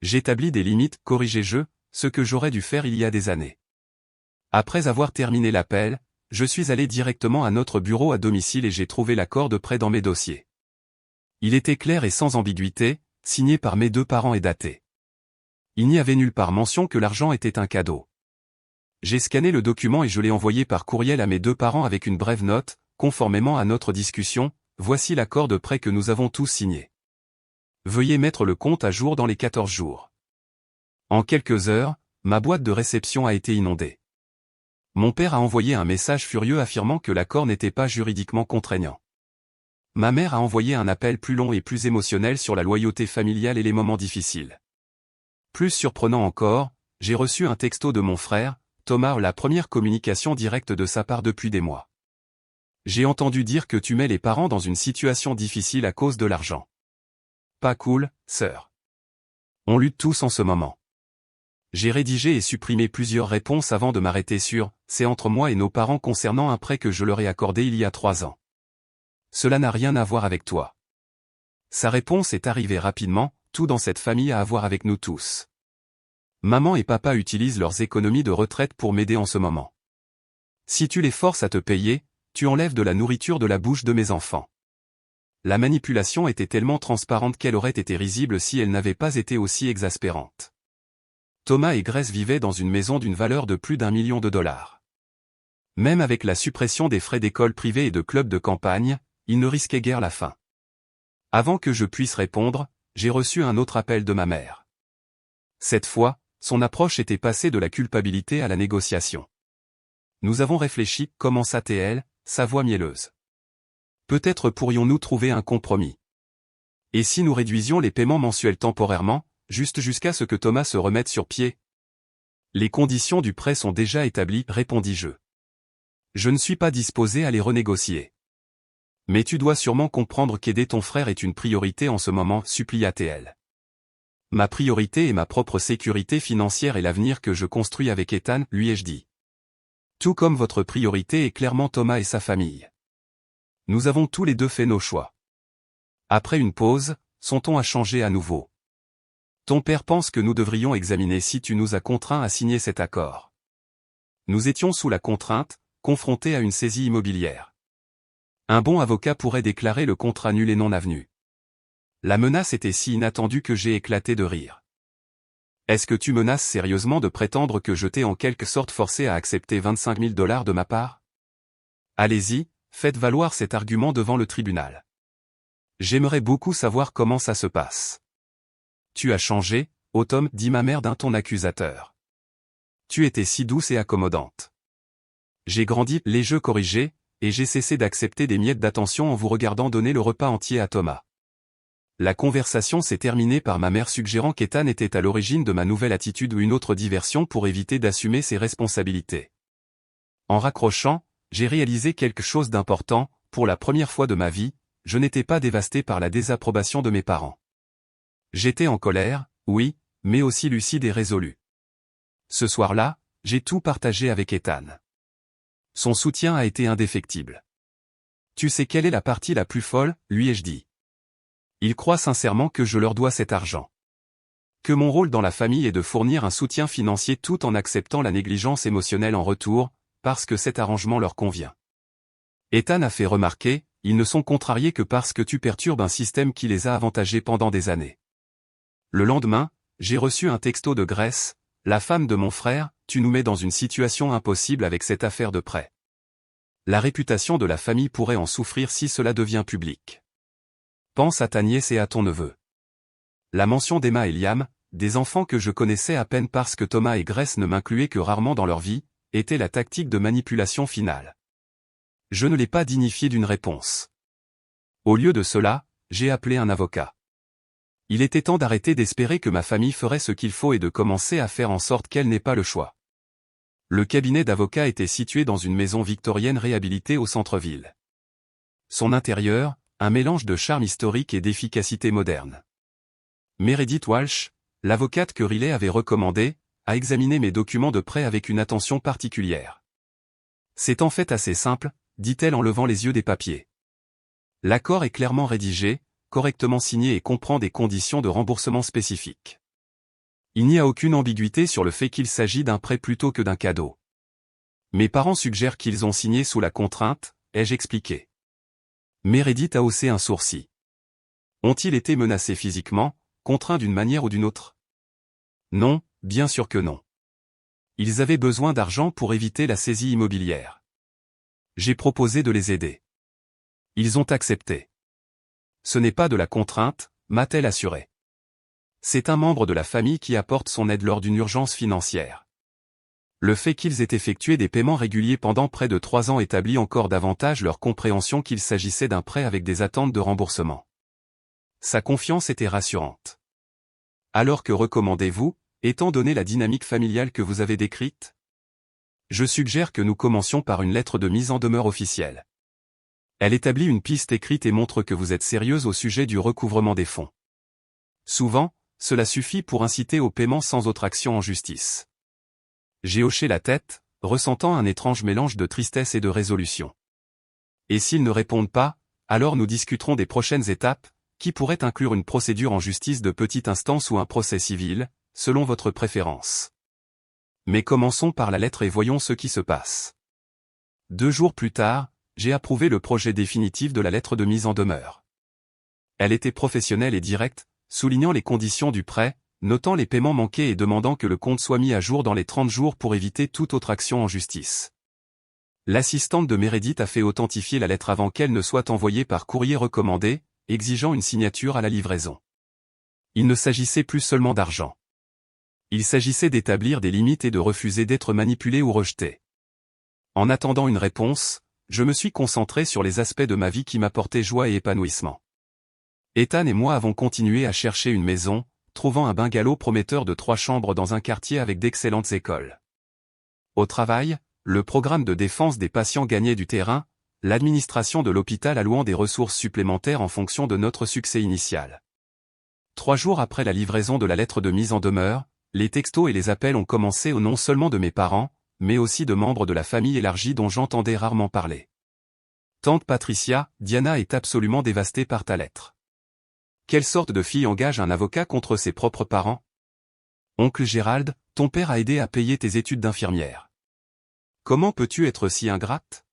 J'établis des limites, corrigeai-je, ce que j'aurais dû faire il y a des années. Après avoir terminé l'appel, je suis allé directement à notre bureau à domicile et j'ai trouvé l'accord de prêt dans mes dossiers. Il était clair et sans ambiguïté, signé par mes 2 parents et daté. Il n'y avait nulle part mention que l'argent était un cadeau. J'ai scanné le document et je l'ai envoyé par courriel à mes 2 parents avec une brève note, conformément à notre discussion, voici l'accord de prêt que nous avons tous signé. Veuillez mettre le compte à jour dans les 14 jours. En quelques heures, ma boîte de réception a été inondée. Mon père a envoyé un message furieux affirmant que l'accord n'était pas juridiquement contraignant. Ma mère a envoyé un appel plus long et plus émotionnel sur la loyauté familiale et les moments difficiles. Plus surprenant encore, j'ai reçu un texto de mon frère, Thomas, la première communication directe de sa part depuis des mois. J'ai entendu dire que tu mets les parents dans une situation difficile à cause de l'argent. Pas cool, sœur. On lutte tous en ce moment. J'ai rédigé et supprimé plusieurs réponses avant de m'arrêter sur « c'est entre moi et nos parents concernant un prêt que je leur ai accordé il y a 3 ans. Cela n'a rien à voir avec toi. » Sa réponse est arrivée rapidement, tout dans cette famille a à voir avec nous tous. Maman et papa utilisent leurs économies de retraite pour m'aider en ce moment. Si tu les forces à te payer, tu enlèves de la nourriture de la bouche de mes enfants. La manipulation était tellement transparente qu'elle aurait été risible si elle n'avait pas été aussi exaspérante. Thomas et Grace vivaient dans une maison d'une valeur de plus d'1 million de dollars. Même avec la suppression des frais d'école privée et de clubs de campagne, ils ne risquaient guère la faim. Avant que je puisse répondre, j'ai reçu un autre appel de ma mère. Cette fois, son approche était passée de la culpabilité à la négociation. Nous avons réfléchi, commença-t-elle, sa voix mielleuse. Peut-être pourrions-nous trouver un compromis. Et si nous réduisions les paiements mensuels temporairement, juste jusqu'à ce que Thomas se remette sur pied? Les conditions du prêt sont déjà établies, répondis-je. Je ne suis pas disposé à les renégocier. Mais tu dois sûrement comprendre qu'aider ton frère est une priorité en ce moment, supplia-t-elle. Ma priorité est ma propre sécurité financière et l'avenir que je construis avec Ethan, lui ai-je dit. Tout comme votre priorité est clairement Thomas et sa famille. Nous avons tous les deux fait nos choix. Après une pause, son ton a changé à nouveau. Ton père pense que nous devrions examiner si tu nous as contraints à signer cet accord. Nous étions sous la contrainte, confrontés à une saisie immobilière. Un bon avocat pourrait déclarer le contrat nul et non avenu. La menace était si inattendue que j'ai éclaté de rire. Est-ce que tu menaces sérieusement de prétendre que je t'ai en quelque sorte forcé à accepter 25 000 $ de ma part? Allez-y, faites valoir cet argument devant le tribunal. J'aimerais beaucoup savoir comment ça se passe. Tu as changé, ô Tom, dit ma mère d'un ton accusateur. Tu étais si douce et accommodante. J'ai grandi, l'ai-je corrigé, et j'ai cessé d'accepter des miettes d'attention en vous regardant donner le repas entier à Thomas. La conversation s'est terminée par ma mère suggérant qu'Ethan était à l'origine de ma nouvelle attitude ou une autre diversion pour éviter d'assumer ses responsabilités. En raccrochant, j'ai réalisé quelque chose d'important, pour la première fois de ma vie, je n'étais pas dévasté par la désapprobation de mes parents. J'étais en colère, oui, mais aussi lucide et résolu. Ce soir-là, j'ai tout partagé avec Ethan. Son soutien a été indéfectible. Tu sais quelle est la partie la plus folle, lui ai-je dit. Il croit sincèrement que je leur dois cet argent. Que mon rôle dans la famille est de fournir un soutien financier tout en acceptant la négligence émotionnelle en retour, parce que cet arrangement leur convient. Ethan a fait remarquer, ils ne sont contrariés que parce que tu perturbes un système qui les a avantagés pendant des années. Le lendemain, j'ai reçu un texto de Grace, la femme de mon frère, tu nous mets dans une situation impossible avec cette affaire de prêt. La réputation de la famille pourrait en souffrir si cela devient public. Pense à ta nièce et à ton neveu. La mention d'Emma et Liam, des enfants que je connaissais à peine parce que Thomas et Grace ne m'incluaient que rarement dans leur vie, était la tactique de manipulation finale. Je ne l'ai pas dignifié d'une réponse. Au lieu de cela, j'ai appelé un avocat. Il était temps d'arrêter d'espérer que ma famille ferait ce qu'il faut et de commencer à faire en sorte qu'elle n'ait pas le choix. Le cabinet d'avocats était situé dans une maison victorienne réhabilitée au centre-ville. Son intérieur, un mélange de charme historique et d'efficacité moderne. Meredith Walsh, l'avocate que Riley avait recommandée, a examiné mes documents de prêt avec une attention particulière. C'est en fait assez simple, dit-elle en levant les yeux des papiers. L'accord est clairement rédigé, correctement signé et comprend des conditions de remboursement spécifiques. Il n'y a aucune ambiguïté sur le fait qu'il s'agit d'un prêt plutôt que d'un cadeau. Mes parents suggèrent qu'ils ont signé sous la contrainte, ai-je expliqué. Meredith a haussé un sourcil. Ont-ils été menacés physiquement, contraints d'une manière ou d'une autre? Non, bien sûr que non. Ils avaient besoin d'argent pour éviter la saisie immobilière. J'ai proposé de les aider. Ils ont accepté. Ce n'est pas de la contrainte, m'a-t-elle assuré. C'est un membre de la famille qui apporte son aide lors d'une urgence financière. Le fait qu'ils aient effectué des paiements réguliers pendant près de 3 ans établit encore davantage leur compréhension qu'il s'agissait d'un prêt avec des attentes de remboursement. Sa confiance était rassurante. Alors que recommandez-vous, étant donné la dynamique familiale que vous avez décrite? Je suggère que nous commencions par une lettre de mise en demeure officielle. Elle établit une piste écrite et montre que vous êtes sérieuse au sujet du recouvrement des fonds. Souvent, cela suffit pour inciter au paiement sans autre action en justice. J'ai hoché la tête, ressentant un étrange mélange de tristesse et de résolution. Et s'ils ne répondent pas, alors nous discuterons des prochaines étapes, qui pourraient inclure une procédure en justice de petite instance ou un procès civil, selon votre préférence. Mais commençons par la lettre et voyons ce qui se passe. 2 jours plus tard, j'ai approuvé le projet définitif de la lettre de mise en demeure. Elle était professionnelle et directe, soulignant les conditions du prêt, notant les paiements manqués et demandant que le compte soit mis à jour dans les 30 jours pour éviter toute autre action en justice. L'assistante de Meredith a fait authentifier la lettre avant qu'elle ne soit envoyée par courrier recommandé, exigeant une signature à la livraison. Il ne s'agissait plus seulement d'argent. Il s'agissait d'établir des limites et de refuser d'être manipulé ou rejeté. En attendant une réponse, je me suis concentré sur les aspects de ma vie qui m'apportaient joie et épanouissement. Ethan et moi avons continué à chercher une maison, trouvant un bungalow prometteur de 3 chambres dans un quartier avec d'excellentes écoles. Au travail, le programme de défense des patients gagnait du terrain, l'administration de l'hôpital allouant des ressources supplémentaires en fonction de notre succès initial. 3 jours après la livraison de la lettre de mise en demeure, les textos et les appels ont commencé au nom seulement de mes parents, mais aussi de membres de la famille élargie dont j'entendais rarement parler. Tante Patricia, Diana est absolument dévastée par ta lettre. Quelle sorte de fille engage un avocat contre ses propres parents? Oncle Gérald, ton père a aidé à payer tes études d'infirmière. Comment peux-tu être si ingrate?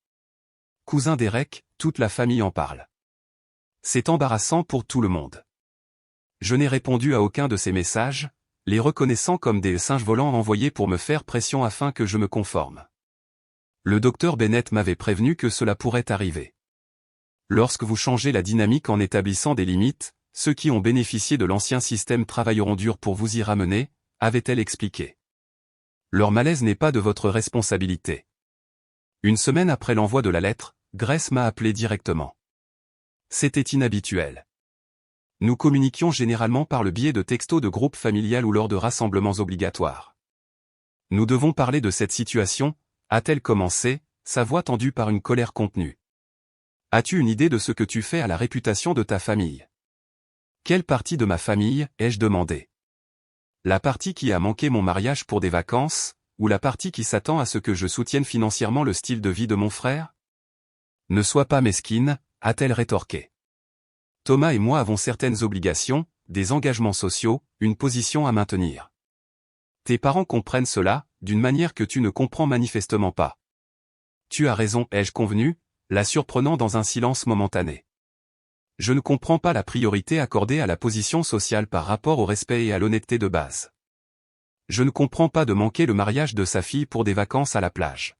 Cousin Derek, toute la famille en parle. C'est embarrassant pour tout le monde. Je n'ai répondu à aucun de ces messages, les reconnaissant comme des singes volants envoyés pour me faire pression afin que je me conforme. Le docteur Bennett m'avait prévenu que cela pourrait arriver. Lorsque vous changez la dynamique en établissant des limites, ceux qui ont bénéficié de l'ancien système travailleront dur pour vous y ramener, avait-elle expliqué. Leur malaise n'est pas de votre responsabilité. Une semaine après l'envoi de la lettre, Grace m'a appelé directement. C'était inhabituel. Nous communiquions généralement par le biais de textos de groupe familial ou lors de rassemblements obligatoires. Nous devons parler de cette situation, a-t-elle commencé, sa voix tendue par une colère contenue. As-tu une idée de ce que tu fais à la réputation de ta famille? Quelle partie de ma famille, ai-je demandé? La partie qui a manqué mon mariage pour des vacances, ou la partie qui s'attend à ce que je soutienne financièrement le style de vie de mon frère? Ne sois pas mesquine, a-t-elle rétorqué. Thomas et moi avons certaines obligations, des engagements sociaux, une position à maintenir. Tes parents comprennent cela, d'une manière que tu ne comprends manifestement pas. Tu as raison, ai-je convenu, la surprenant dans un silence momentané. Je ne comprends pas la priorité accordée à la position sociale par rapport au respect et à l'honnêteté de base. Je ne comprends pas de manquer le mariage de sa fille pour des vacances à la plage.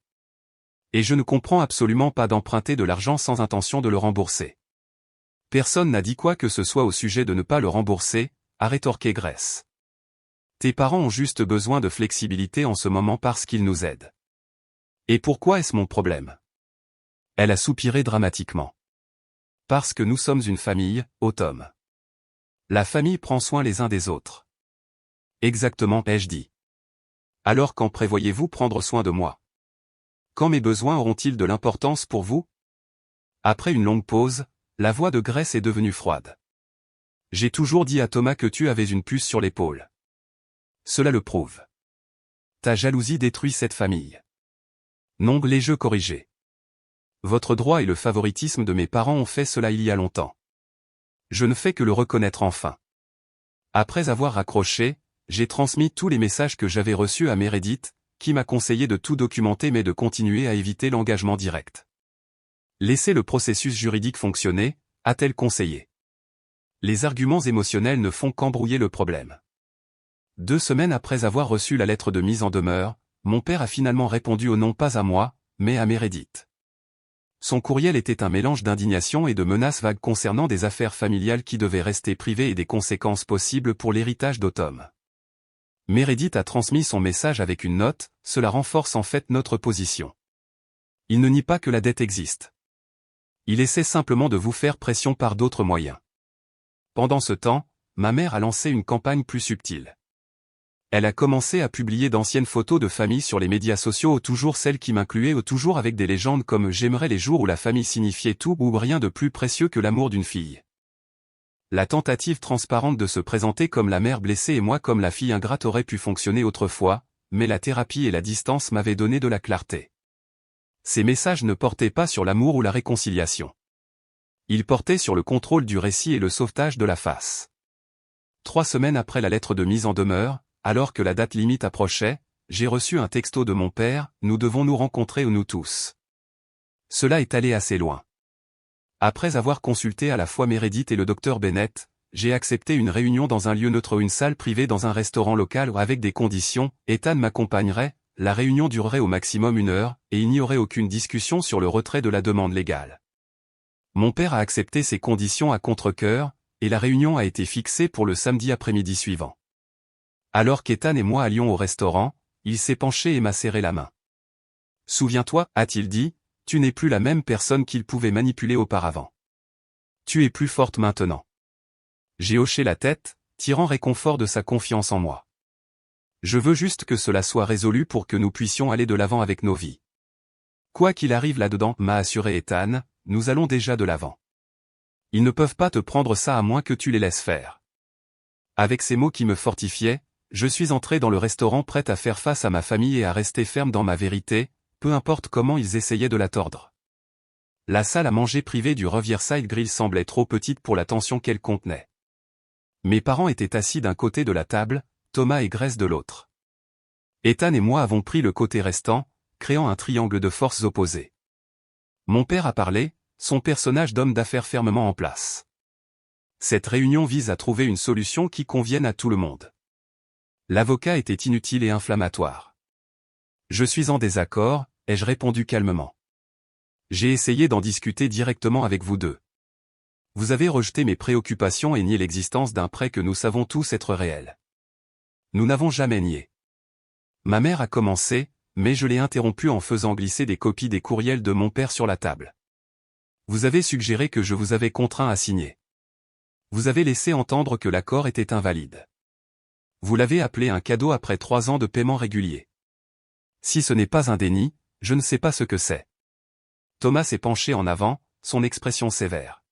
Et je ne comprends absolument pas d'emprunter de l'argent sans intention de le rembourser. Personne n'a dit quoi que ce soit au sujet de ne pas le rembourser, a rétorqué Grace. Tes parents ont juste besoin de flexibilité en ce moment parce qu'ils nous aident. Et pourquoi est-ce mon problème? Elle a soupiré dramatiquement. Parce que nous sommes une famille, ô Tom. La famille prend soin les uns des autres. Exactement, ai-je dit. Alors quand prévoyez-vous prendre soin de moi? Quand mes besoins auront-ils de l'importance pour vous? Après une longue pause, la voix de Grace est devenue froide. J'ai toujours dit à Thomas que tu avais une puce sur l'épaule. Cela le prouve. Ta jalousie détruit cette famille. Non, les jeux corrigés. Votre droit et le favoritisme de mes parents ont fait cela il y a longtemps. Je ne fais que le reconnaître enfin. Après avoir raccroché, j'ai transmis tous les messages que j'avais reçus à Meredith, qui m'a conseillé de tout documenter mais de continuer à éviter l'engagement direct. Laisser le processus juridique fonctionner, a-t-elle conseillé. Les arguments émotionnels ne font qu'embrouiller le problème. 2 semaines après avoir reçu la lettre de mise en demeure, mon père a finalement répondu au non pas à moi, mais à Meredith. Son courriel était un mélange d'indignation et de menaces vagues concernant des affaires familiales qui devaient rester privées et des conséquences possibles pour l'héritage d'Autumn. Meredith a transmis son message avec une note, cela renforce en fait notre position. Il ne nie pas que la dette existe. Il essaie simplement de vous faire pression par d'autres moyens. Pendant ce temps, ma mère a lancé une campagne plus subtile. Elle a commencé à publier d'anciennes photos de famille sur les médias sociaux, toujours celles qui m'incluaient, toujours avec des légendes comme « J'aimerais les jours où la famille signifiait tout » ou « Rien de plus précieux que l'amour d'une fille ». La tentative transparente de se présenter comme la mère blessée et moi comme la fille ingrate aurait pu fonctionner autrefois, mais la thérapie et la distance m'avaient donné de la clarté. Ces messages ne portaient pas sur l'amour ou la réconciliation. Ils portaient sur le contrôle du récit et le sauvetage de la face. 3 semaines après la lettre de mise en demeure, alors que la date limite approchait, j'ai reçu un texto de mon père, « Nous devons nous rencontrer nous tous ». Cela est allé assez loin. Après avoir consulté à la fois Meredith et le docteur Bennett, j'ai accepté une réunion dans un lieu neutre, une salle privée dans un restaurant local avec des conditions. Ethan m'accompagnerait, la réunion durerait au maximum 1 heure, et il n'y aurait aucune discussion sur le retrait de la demande légale. Mon père a accepté ces conditions à contre-cœur, et la réunion a été fixée pour le samedi après-midi suivant. Alors qu'Ethan et moi allions au restaurant, il s'est penché et m'a serré la main. « Souviens-toi, a-t-il dit, tu n'es plus la même personne qu'il pouvait manipuler auparavant. Tu es plus forte maintenant. » J'ai hoché la tête, tirant réconfort de sa confiance en moi. Je veux juste que cela soit résolu pour que nous puissions aller de l'avant avec nos vies. Quoi qu'il arrive là-dedans, m'a assuré Ethan, nous allons déjà de l'avant. Ils ne peuvent pas te prendre ça à moins que tu les laisses faire. Avec ces mots qui me fortifiaient, je suis entré dans le restaurant prêt à faire face à ma famille et à rester ferme dans ma vérité, peu importe comment ils essayaient de la tordre. La salle à manger privée du Riverside Grill semblait trop petite pour la tension qu'elle contenait. Mes parents étaient assis d'un côté de la table, Thomas et Grace de l'autre. Ethan et moi avons pris le côté restant, créant un triangle de forces opposées. Mon père a parlé, son personnage d'homme d'affaires fermement en place. Cette réunion vise à trouver une solution qui convienne à tout le monde. L'avocat était inutile et inflammatoire. Je suis en désaccord, ai-je répondu calmement. J'ai essayé d'en discuter directement avec vous deux. Vous avez rejeté mes préoccupations et nié l'existence d'un prêt que nous savons tous être réel. Nous n'avons jamais nié. Ma mère a commencé, mais je l'ai interrompue en faisant glisser des copies des courriels de mon père sur la table. Vous avez suggéré que je vous avais contraint à signer. Vous avez laissé entendre que l'accord était invalide. Vous l'avez appelé un cadeau après 3 ans de paiement régulier. Si ce n'est pas un déni, je ne sais pas ce que c'est. Thomas s'est penché en avant, son expression sévère.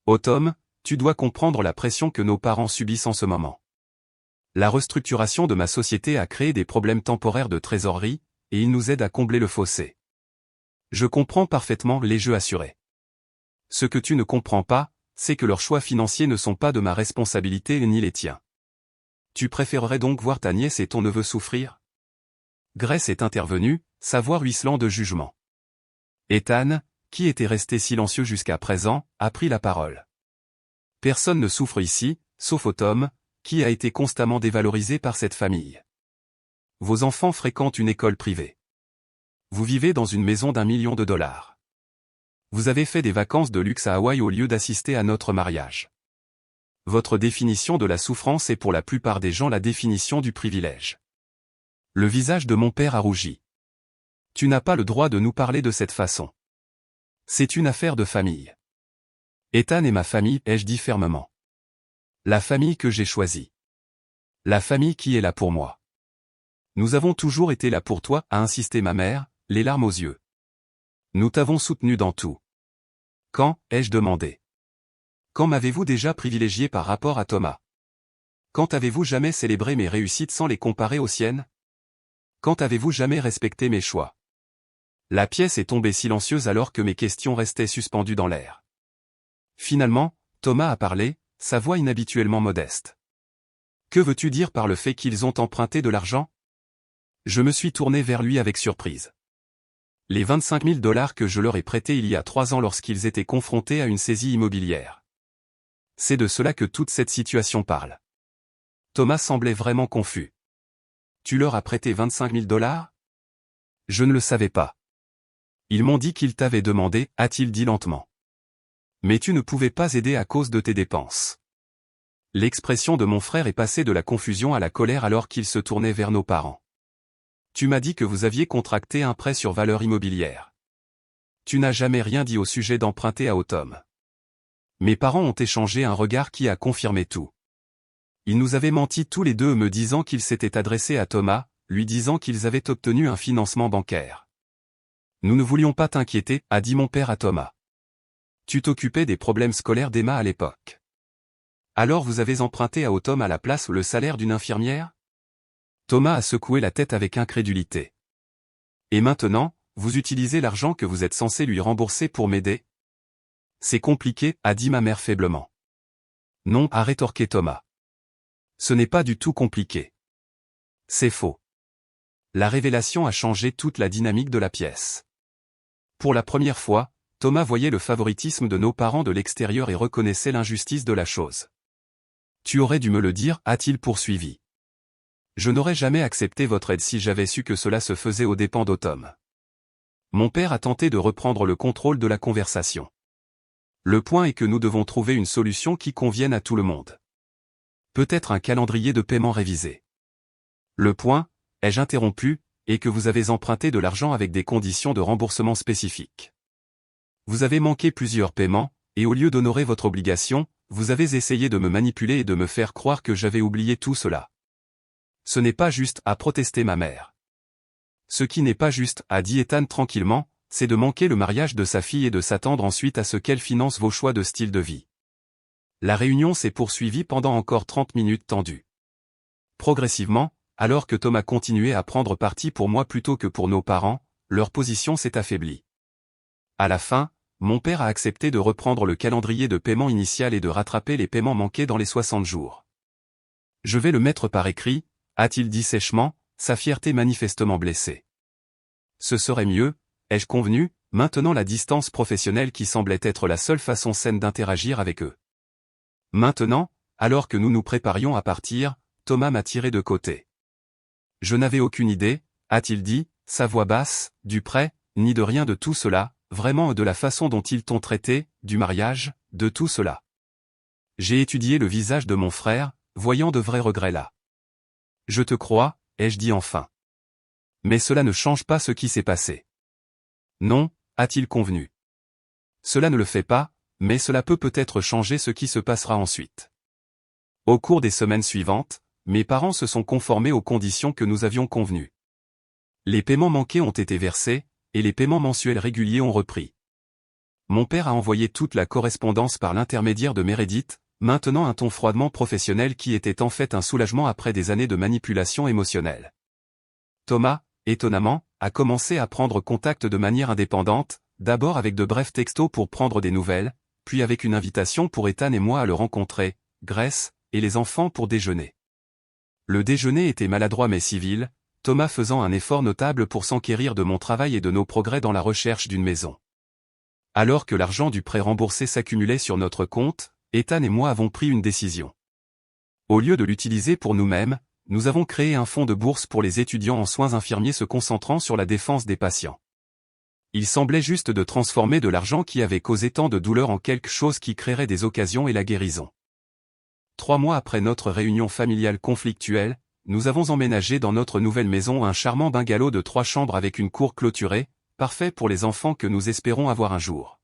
Oh Tom, tu dois comprendre la pression que nos parents subissent en ce moment. La restructuration de ma société a créé des problèmes temporaires de trésorerie, et il nous aide à combler le fossé. Je comprends parfaitement les jeux assurés. Ce que tu ne comprends pas, c'est que leurs choix financiers ne sont pas de ma responsabilité ni les tiens. Tu préférerais donc voir ta nièce et ton neveu souffrir? Grace est intervenue, sa voix ruisselant de jugement. Ethan, qui était resté silencieux jusqu'à présent, a pris la parole. Personne ne souffre ici, sauf Autumn, qui a été constamment dévalorisé par cette famille. Vos enfants fréquentent une école privée. Vous vivez dans une maison d'1 million de dollars. Vous avez fait des vacances de luxe à Hawaï au lieu d'assister à notre mariage. Votre définition de la souffrance est pour la plupart des gens la définition du privilège. Le visage de mon père a rougi. Tu n'as pas le droit de nous parler de cette façon. C'est une affaire de famille. Ethan et ma famille, ai-je dit fermement. La famille que j'ai choisie. La famille qui est là pour moi. Nous avons toujours été là pour toi, a insisté ma mère, les larmes aux yeux. Nous t'avons soutenu dans tout. Quand, ai-je demandé. Quand m'avez-vous déjà privilégié par rapport à Thomas? Quand avez-vous jamais célébré mes réussites sans les comparer aux siennes? Quand avez-vous jamais respecté mes choix? La pièce est tombée silencieuse alors que mes questions restaient suspendues dans l'air. Finalement, Thomas a parlé, sa voix inhabituellement modeste. Que veux-tu dire par le fait qu'ils ont emprunté de l'argent? Je me suis tourné vers lui avec surprise. Les 25 000 $ que je leur ai prêtés il y a 3 ans lorsqu'ils étaient confrontés à une saisie immobilière. C'est de cela que toute cette situation parle. Thomas semblait vraiment confus. Tu leur as prêté 25 000 $? Je ne le savais pas. Ils m'ont dit qu'ils t'avaient demandé, a-t-il dit lentement. Mais tu ne pouvais pas aider à cause de tes dépenses. L'expression de mon frère est passée de la confusion à la colère alors qu'il se tournait vers nos parents. Tu m'as dit que vous aviez contracté un prêt sur valeur immobilière. Tu n'as jamais rien dit au sujet d'emprunter à Autom. Mes parents ont échangé un regard qui a confirmé tout. Ils nous avaient menti tous les deux me disant qu'ils s'étaient adressés à Thomas, lui disant qu'ils avaient obtenu un financement bancaire. Nous ne voulions pas t'inquiéter, a dit mon père à Thomas. Tu t'occupais des problèmes scolaires d'Emma à l'époque. Alors vous avez emprunté à Autom à la place le salaire d'une infirmière? Thomas a secoué la tête avec incrédulité. Et maintenant, vous utilisez l'argent que vous êtes censé lui rembourser pour m'aider? C'est compliqué, a dit ma mère faiblement. Non, a rétorqué Thomas. Ce n'est pas du tout compliqué. C'est faux. La révélation a changé toute la dynamique de la pièce. Pour la première fois, Thomas voyait le favoritisme de nos parents de l'extérieur et reconnaissait l'injustice de la chose. Tu aurais dû me le dire, a-t-il poursuivi. Je n'aurais jamais accepté votre aide si j'avais su que cela se faisait aux dépens d'Autom. Mon père a tenté de reprendre le contrôle de la conversation. Le point est que nous devons trouver une solution qui convienne à tout le monde. Peut-être un calendrier de paiement révisé. Le point, ai-je interrompu, est que vous avez emprunté de l'argent avec des conditions de remboursement spécifiques. Vous avez manqué plusieurs paiements, et au lieu d'honorer votre obligation, vous avez essayé de me manipuler et de me faire croire que j'avais oublié tout cela. Ce n'est pas juste, a protesté ma mère. Ce qui n'est pas juste, a dit Ethan tranquillement, c'est de manquer le mariage de sa fille et de s'attendre ensuite à ce qu'elle finance vos choix de style de vie. La réunion s'est poursuivie pendant encore 30 minutes tendues. Progressivement, alors que Thomas continuait à prendre parti pour moi plutôt que pour nos parents, leur position s'est affaiblie. À la fin, mon père a accepté de reprendre le calendrier de paiement initial et de rattraper les paiements manqués dans les 60 jours. Je vais le mettre par écrit, a-t-il dit sèchement, sa fierté manifestement blessée. Ce serait mieux, ai-je convenu, maintenant la distance professionnelle qui semblait être la seule façon saine d'interagir avec eux. Maintenant, alors que nous nous préparions à partir, Thomas m'a tiré de côté. Je n'avais aucune idée, a-t-il dit, sa voix basse, du prêt, ni de rien de tout cela, vraiment de la façon dont ils t'ont traité, du mariage, de tout cela. J'ai étudié le visage de mon frère, voyant de vrais regrets là. Je te crois, ai-je dit enfin. Mais cela ne change pas ce qui s'est passé. Non, a-t-il convenu. Cela ne le fait pas, mais cela peut peut-être changer ce qui se passera ensuite. Au cours des semaines suivantes, mes parents se sont conformés aux conditions que nous avions convenues. Les paiements manqués ont été versés, et les paiements mensuels réguliers ont repris. Mon père a envoyé toute la correspondance par l'intermédiaire de Meredith, maintenant un ton froidement professionnel qui était en fait un soulagement après des années de manipulation émotionnelle. Thomas, étonnamment, a commencé à prendre contact de manière indépendante, d'abord avec de brefs textos pour prendre des nouvelles, puis avec une invitation pour Ethan et moi à le rencontrer, Grace, et les enfants pour déjeuner. Le déjeuner était maladroit mais civil, Thomas faisant un effort notable pour s'enquérir de mon travail et de nos progrès dans la recherche d'une maison. Alors que l'argent du prêt remboursé s'accumulait sur notre compte, Ethan et moi avons pris une décision. Au lieu de l'utiliser pour nous-mêmes, nous avons créé un fonds de bourse pour les étudiants en soins infirmiers se concentrant sur la défense des patients. Il semblait juste de transformer de l'argent qui avait causé tant de douleur en quelque chose qui créerait des occasions et la guérison. 3 mois après notre réunion familiale conflictuelle, nous avons emménagé dans notre nouvelle maison un charmant bungalow de 3 chambres avec une cour clôturée, parfait pour les enfants que nous espérons avoir un jour.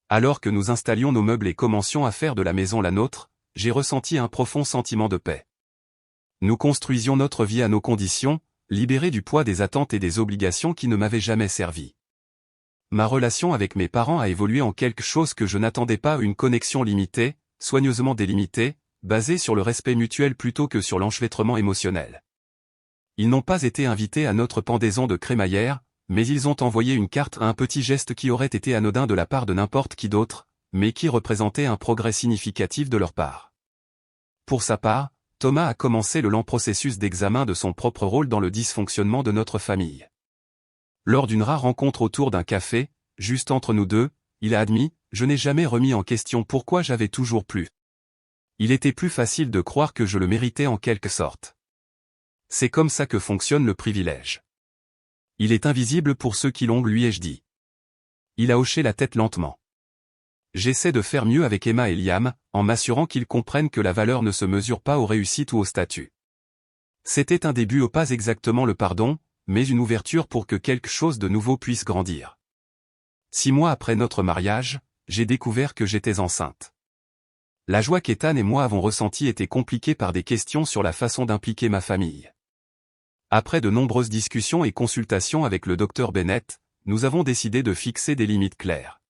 Alors que nous installions nos meubles et commencions à faire de la maison la nôtre, j'ai ressenti un profond sentiment de paix. Nous construisions notre vie à nos conditions, libérés du poids des attentes et des obligations qui ne m'avaient jamais servi. Ma relation avec mes parents a évolué en quelque chose que je n'attendais pas, une connexion limitée, soigneusement délimitée, basée sur le respect mutuel plutôt que sur l'enchevêtrement émotionnel. Ils n'ont pas été invités à notre pendaison de crémaillère, mais ils ont envoyé une carte à un petit geste qui aurait été anodin de la part de n'importe qui d'autre, mais qui représentait un progrès significatif de leur part. Pour sa part, Thomas a commencé le lent processus d'examen de son propre rôle dans le dysfonctionnement de notre famille. Lors d'une rare rencontre autour d'un café, juste entre nous deux, il a admis « Je n'ai jamais remis en question pourquoi j'avais toujours plu. Il était plus facile de croire que je le méritais en quelque sorte. C'est comme ça que fonctionne le privilège. Il est invisible pour ceux qui l'ont, lui ai-je dit. » Il a hoché la tête lentement. J'essaie de faire mieux avec Emma et Liam, en m'assurant qu'ils comprennent que la valeur ne se mesure pas aux réussites ou au statut. C'était un début, pas exactement le pardon, mais une ouverture pour que quelque chose de nouveau puisse grandir. 6 mois après notre mariage, j'ai découvert que j'étais enceinte. La joie qu'Ethan et moi avons ressentie était compliquée par des questions sur la façon d'impliquer ma famille. Après de nombreuses discussions et consultations avec le docteur Bennett, nous avons décidé de fixer des limites claires.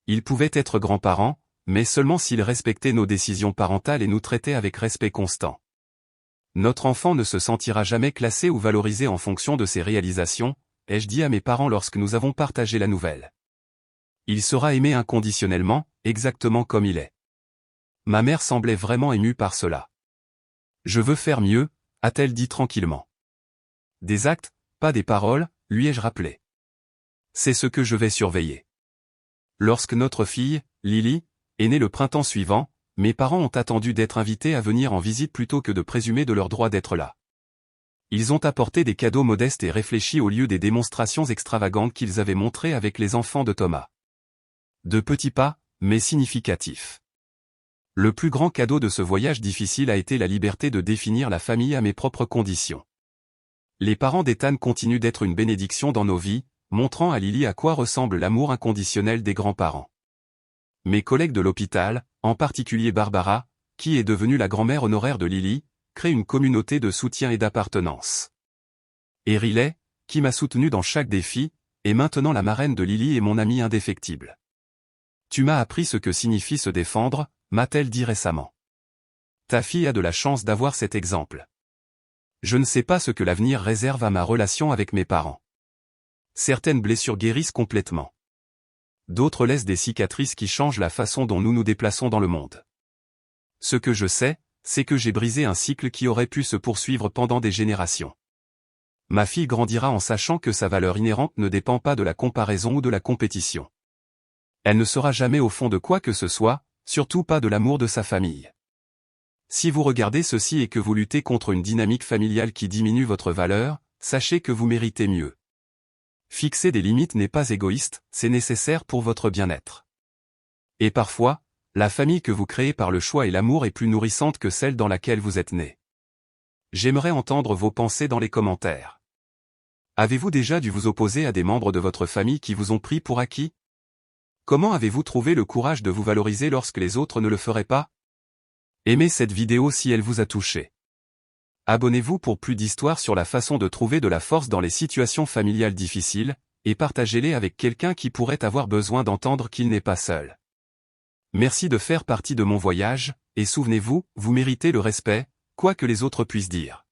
Ils pouvaient être grands-parents, mais seulement s'ils respectaient nos décisions parentales et nous traitaient avec respect constant. Notre enfant ne se sentira jamais classé ou valorisé en fonction de ses réalisations, ai-je dit à mes parents lorsque nous avons partagé la nouvelle. Il sera aimé inconditionnellement, exactement comme il est. Ma mère semblait vraiment émue par cela. Je veux faire mieux, a-t-elle dit tranquillement. Des actes, pas des paroles, lui ai-je rappelé. C'est ce que je vais surveiller. Lorsque notre fille, Lily, est née le printemps suivant, mes parents ont attendu d'être invités à venir en visite plutôt que de présumer de leur droit d'être là. Ils ont apporté des cadeaux modestes et réfléchis au lieu des démonstrations extravagantes qu'ils avaient montrées avec les enfants de Thomas. De petits pas, mais significatifs. Le plus grand cadeau de ce voyage difficile a été la liberté de définir la famille à mes propres conditions. Les parents d'Ethan continuent d'être une bénédiction dans nos vies, montrant à Lily à quoi ressemble l'amour inconditionnel des grands-parents. Mes collègues de l'hôpital, en particulier Barbara, qui est devenue la grand-mère honoraire de Lily, créent une communauté de soutien et d'appartenance. Et Riley, qui m'a soutenu dans chaque défi, est maintenant la marraine de Lily et mon amie indéfectible. Tu m'as appris ce que signifie se défendre, m'a-t-elle dit récemment. Ta fille a de la chance d'avoir cet exemple. Je ne sais pas ce que l'avenir réserve à ma relation avec mes parents. Certaines blessures guérissent complètement. D'autres laissent des cicatrices qui changent la façon dont nous nous déplaçons dans le monde. Ce que je sais, c'est que j'ai brisé un cycle qui aurait pu se poursuivre pendant des générations. Ma fille grandira en sachant que sa valeur inhérente ne dépend pas de la comparaison ou de la compétition. Elle ne sera jamais au fond de quoi que ce soit, surtout pas de l'amour de sa famille. Si vous regardez ceci et que vous luttez contre une dynamique familiale qui diminue votre valeur, sachez que vous méritez mieux. Fixer des limites n'est pas égoïste, c'est nécessaire pour votre bien-être. Et parfois, la famille que vous créez par le choix et l'amour est plus nourrissante que celle dans laquelle vous êtes né. J'aimerais entendre vos pensées dans les commentaires. Avez-vous déjà dû vous opposer à des membres de votre famille qui vous ont pris pour acquis? Comment avez-vous trouvé le courage de vous valoriser lorsque les autres ne le feraient pas? Aimez cette vidéo si elle vous a touché. Abonnez-vous pour plus d'histoires sur la façon de trouver de la force dans les situations familiales difficiles, et partagez-les avec quelqu'un qui pourrait avoir besoin d'entendre qu'il n'est pas seul. Merci de faire partie de mon voyage, et souvenez-vous, vous méritez le respect, quoi que les autres puissent dire.